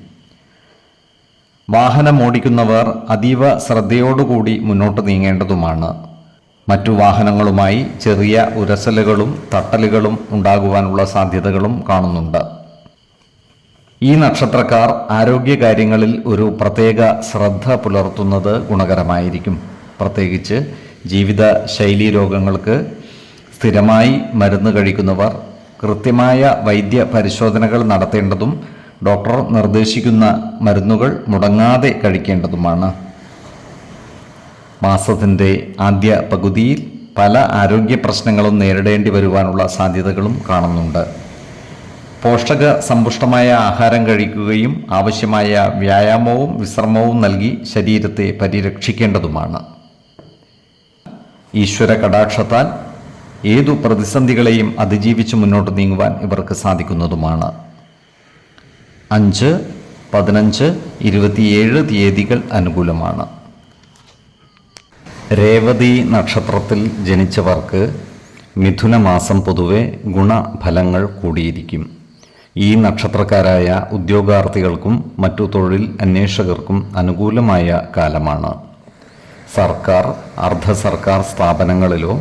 വാഹനമോടിക്കുന്നവർ അതീവ ശ്രദ്ധയോടുകൂടി മുന്നോട്ട് നീങ്ങേണ്ടതുമാണ്. മറ്റു വാഹനങ്ങളുമായി ചെറിയ ഉരസലുകളും തട്ടലുകളും ഉണ്ടാകുവാനുള്ള സാധ്യതകളും കാണുന്നുണ്ട്. ഈ നക്ഷത്രക്കാർ ആരോഗ്യകാര്യങ്ങളിൽ ഒരു പ്രത്യേക ശ്രദ്ധ പുലർത്തുന്നത് ഗുണകരമായിരിക്കും. പ്രത്യേകിച്ച് ജീവിത ശൈലീ രോഗങ്ങൾക്ക് സ്ഥിരമായി മരുന്ന് കഴിക്കുന്നവർ കൃത്യമായ വൈദ്യ പരിശോധനകൾ നടത്തേണ്ടതും ഡോക്ടർ നിർദ്ദേശിക്കുന്ന മരുന്നുകൾ മുടങ്ങാതെ കഴിക്കേണ്ടതുമാണ്. മാസത്തിൻ്റെ ആദ്യ പകുതിയിൽ പല ആരോഗ്യ പ്രശ്നങ്ങളും നേരിടേണ്ടി വരുവാനുള്ള സാധ്യതകളും കാണുന്നുണ്ട്. പോഷക സമ്പുഷ്ടമായ ആഹാരം കഴിക്കുകയും ആവശ്യമായ വ്യായാമവും വിശ്രമവും നൽകി ശരീരത്തെ പരിരക്ഷിക്കേണ്ടതുമാണ്. ഈശ്വര കടാക്ഷത്താൽ ഏതു പ്രതിസന്ധികളെയും അതിജീവിച്ച് മുന്നോട്ട് നീങ്ങുവാൻ ഇവർക്ക് സാധിക്കുന്നതുമാണ്. 5, 15, 27 തീയതികൾ അനുകൂലമാണ്. രേവതി നക്ഷത്രത്തിൽ ജനിച്ചവർക്ക് മിഥുനമാസം പൊതുവെ ഗുണഫലങ്ങൾ കൂടിയിരിക്കും. ഈ നക്ഷത്രക്കാരായ ഉദ്യോഗാർത്ഥികൾക്കും മറ്റു തൊഴിൽ അന്വേഷകർക്കും അനുകൂലമായ കാലമാണ്. സർക്കാർ, അർദ്ധ സർക്കാർ സ്ഥാപനങ്ങളിലോ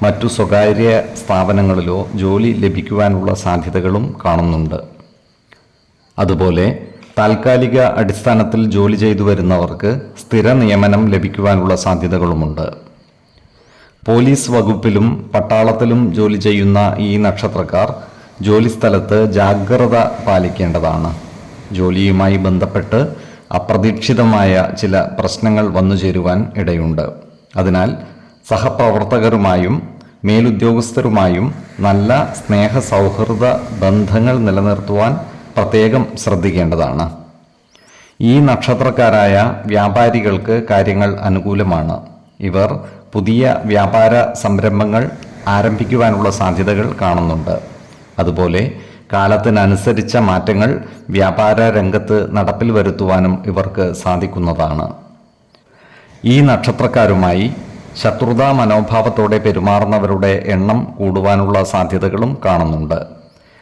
മറ്റു സ്വകാര്യ സ്ഥാപനങ്ങളിലോ ജോലി ലഭിക്കുവാനുള്ള സാധ്യതകളും കാണുന്നുണ്ട്. അതുപോലെ താൽക്കാലിക അടിസ്ഥാനത്തിൽ ജോലി ചെയ്തു വരുന്നവർക്ക് സ്ഥിര നിയമനം ലഭിക്കുവാനുള്ള സാധ്യതകളുമുണ്ട്. പോലീസ് വകുപ്പിലും പട്ടാളത്തിലും ജോലി ചെയ്യുന്ന ഈ നക്ഷത്രക്കാർ ജോലിസ്ഥലത്ത് ജാഗ്രത പാലിക്കേണ്ടതാണ്. ജോലിയുമായി ബന്ധപ്പെട്ട് അപ്രതീക്ഷിതമായ ചില പ്രശ്നങ്ങൾ വന്നുചേരുവാൻ ഇടയുണ്ട്. അതിനാൽ സഹപ്രവർത്തകരുമായും മേലുദ്യോഗസ്ഥരുമായും നല്ല സ്നേഹ സൗഹൃദ ബന്ധങ്ങൾ നിലനിർത്തുവാൻ പ്രത്യേകം ശ്രദ്ധിക്കേണ്ടതാണ്. ഈ നക്ഷത്രക്കാരായ വ്യാപാരികൾക്ക് കാര്യങ്ങൾ അനുകൂലമാണ്. ഇവർ പുതിയ വ്യാപാര സംരംഭങ്ങൾ ആരംഭിക്കുവാനുള്ള സാധ്യതകൾ കാണുന്നുണ്ട്. അതുപോലെ കാലത്തിനനുസരിച്ച മാറ്റങ്ങൾ വ്യാപാര രംഗത്ത് നടപ്പിൽ വരുത്തുവാനും ഇവർക്ക് സാധിക്കുന്നതാണ്. ഈ നക്ഷത്രക്കാരുമായി ശത്രുതാ മനോഭാവത്തോടെ പെരുമാറുന്നവരുടെ എണ്ണം കൂടുവാനുള്ള സാധ്യതകളും കാണുന്നുണ്ട്.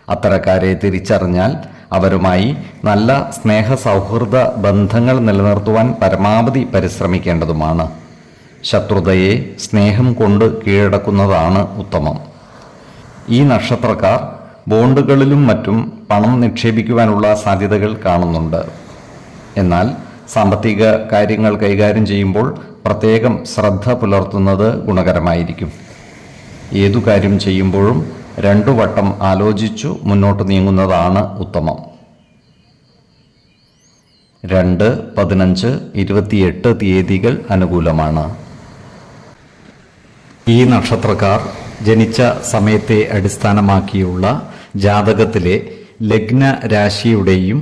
അത്തരക്കാരെ തിരിച്ചറിഞ്ഞാൽ അവരുമായി നല്ല സ്നേഹ സൗഹൃദ ബന്ധങ്ങൾ നിലനിർത്തുവാൻ പരമാവധി പരിശ്രമിക്കേണ്ടതുമാണ്. ശത്രുതയെ സ്നേഹം കൊണ്ട് കീഴടക്കുന്നതാണ് ഉത്തമം. ഈ നക്ഷത്രക്കാർ ബോണ്ടുകളിലും മറ്റും പണം നിക്ഷേപിക്കുവാനുള്ള സാധ്യതകൾ കാണുന്നുണ്ട്. എന്നാൽ സാമ്പത്തിക കാര്യങ്ങൾ കൈകാര്യം ചെയ്യുമ്പോൾ പ്രത്യേകം ശ്രദ്ധ പുലർത്തുന്നത് ഗുണകരമായിരിക്കും. ഏതു കാര്യം ചെയ്യുമ്പോഴും 2 വട്ടം ആലോചിച്ചു മുന്നോട്ട് നീങ്ങുന്നതാണ് ഉത്തമം. 2, 15, 28 തീയതികൾ അനുകൂലമാണ്. ഈ നക്ഷത്രക്കാർ ജനിച്ച സമയത്തെ അടിസ്ഥാനമാക്കിയുള്ള ജാതകത്തിലെ ലഗ്ന രാശിയുടെയും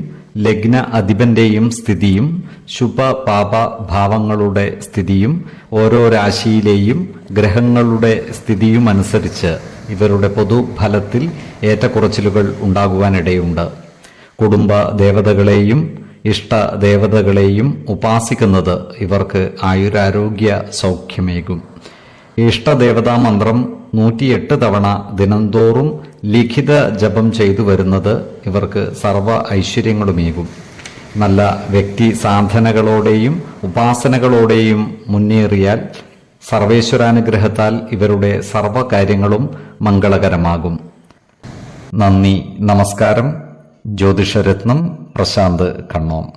ലഗ്ന അധിപന്റെയും സ്ഥിതിയും ശുഭ പാപ ഭാവങ്ങളുടെ സ്ഥിതിയും ഓരോ രാശിയിലെയും ഗ്രഹങ്ങളുടെ സ്ഥിതിയും അനുസരിച്ച് ഇവരുടെ പൊതുഫലത്തിൽ ഏറ്റക്കുറച്ചിലുകൾ ഉണ്ടാകുവാനിടയുണ്ട്. കുടുംബ ദേവതകളെയും ഇഷ്ട ദേവതകളെയും ഉപാസിക്കുന്നത് ഇവർക്ക് ആയുരാരോഗ്യ സൗഖ്യമേകും. ഇഷ്ടദേവതാ മന്ത്രം 108 തവണ ദിനംതോറും ലിഖിത ജപം ചെയ്തു വരുന്നത് ഇവർക്ക് സർവ ഐശ്വര്യങ്ങളുമേകും. നല്ല വ്യക്തി സാധനകളോടെയും ഉപാസനകളോടെയും മുന്നേറിയാൽ സർവേശ്വരാനുഗ്രഹത്താൽ ഇവരുടെ സർവകാര്യങ്ങളും മംഗളകരമാകും. നന്ദി, നമസ്കാരം. ജ്യോതിഷരത്നം പ്രശാന്ത് കണ്ണോം.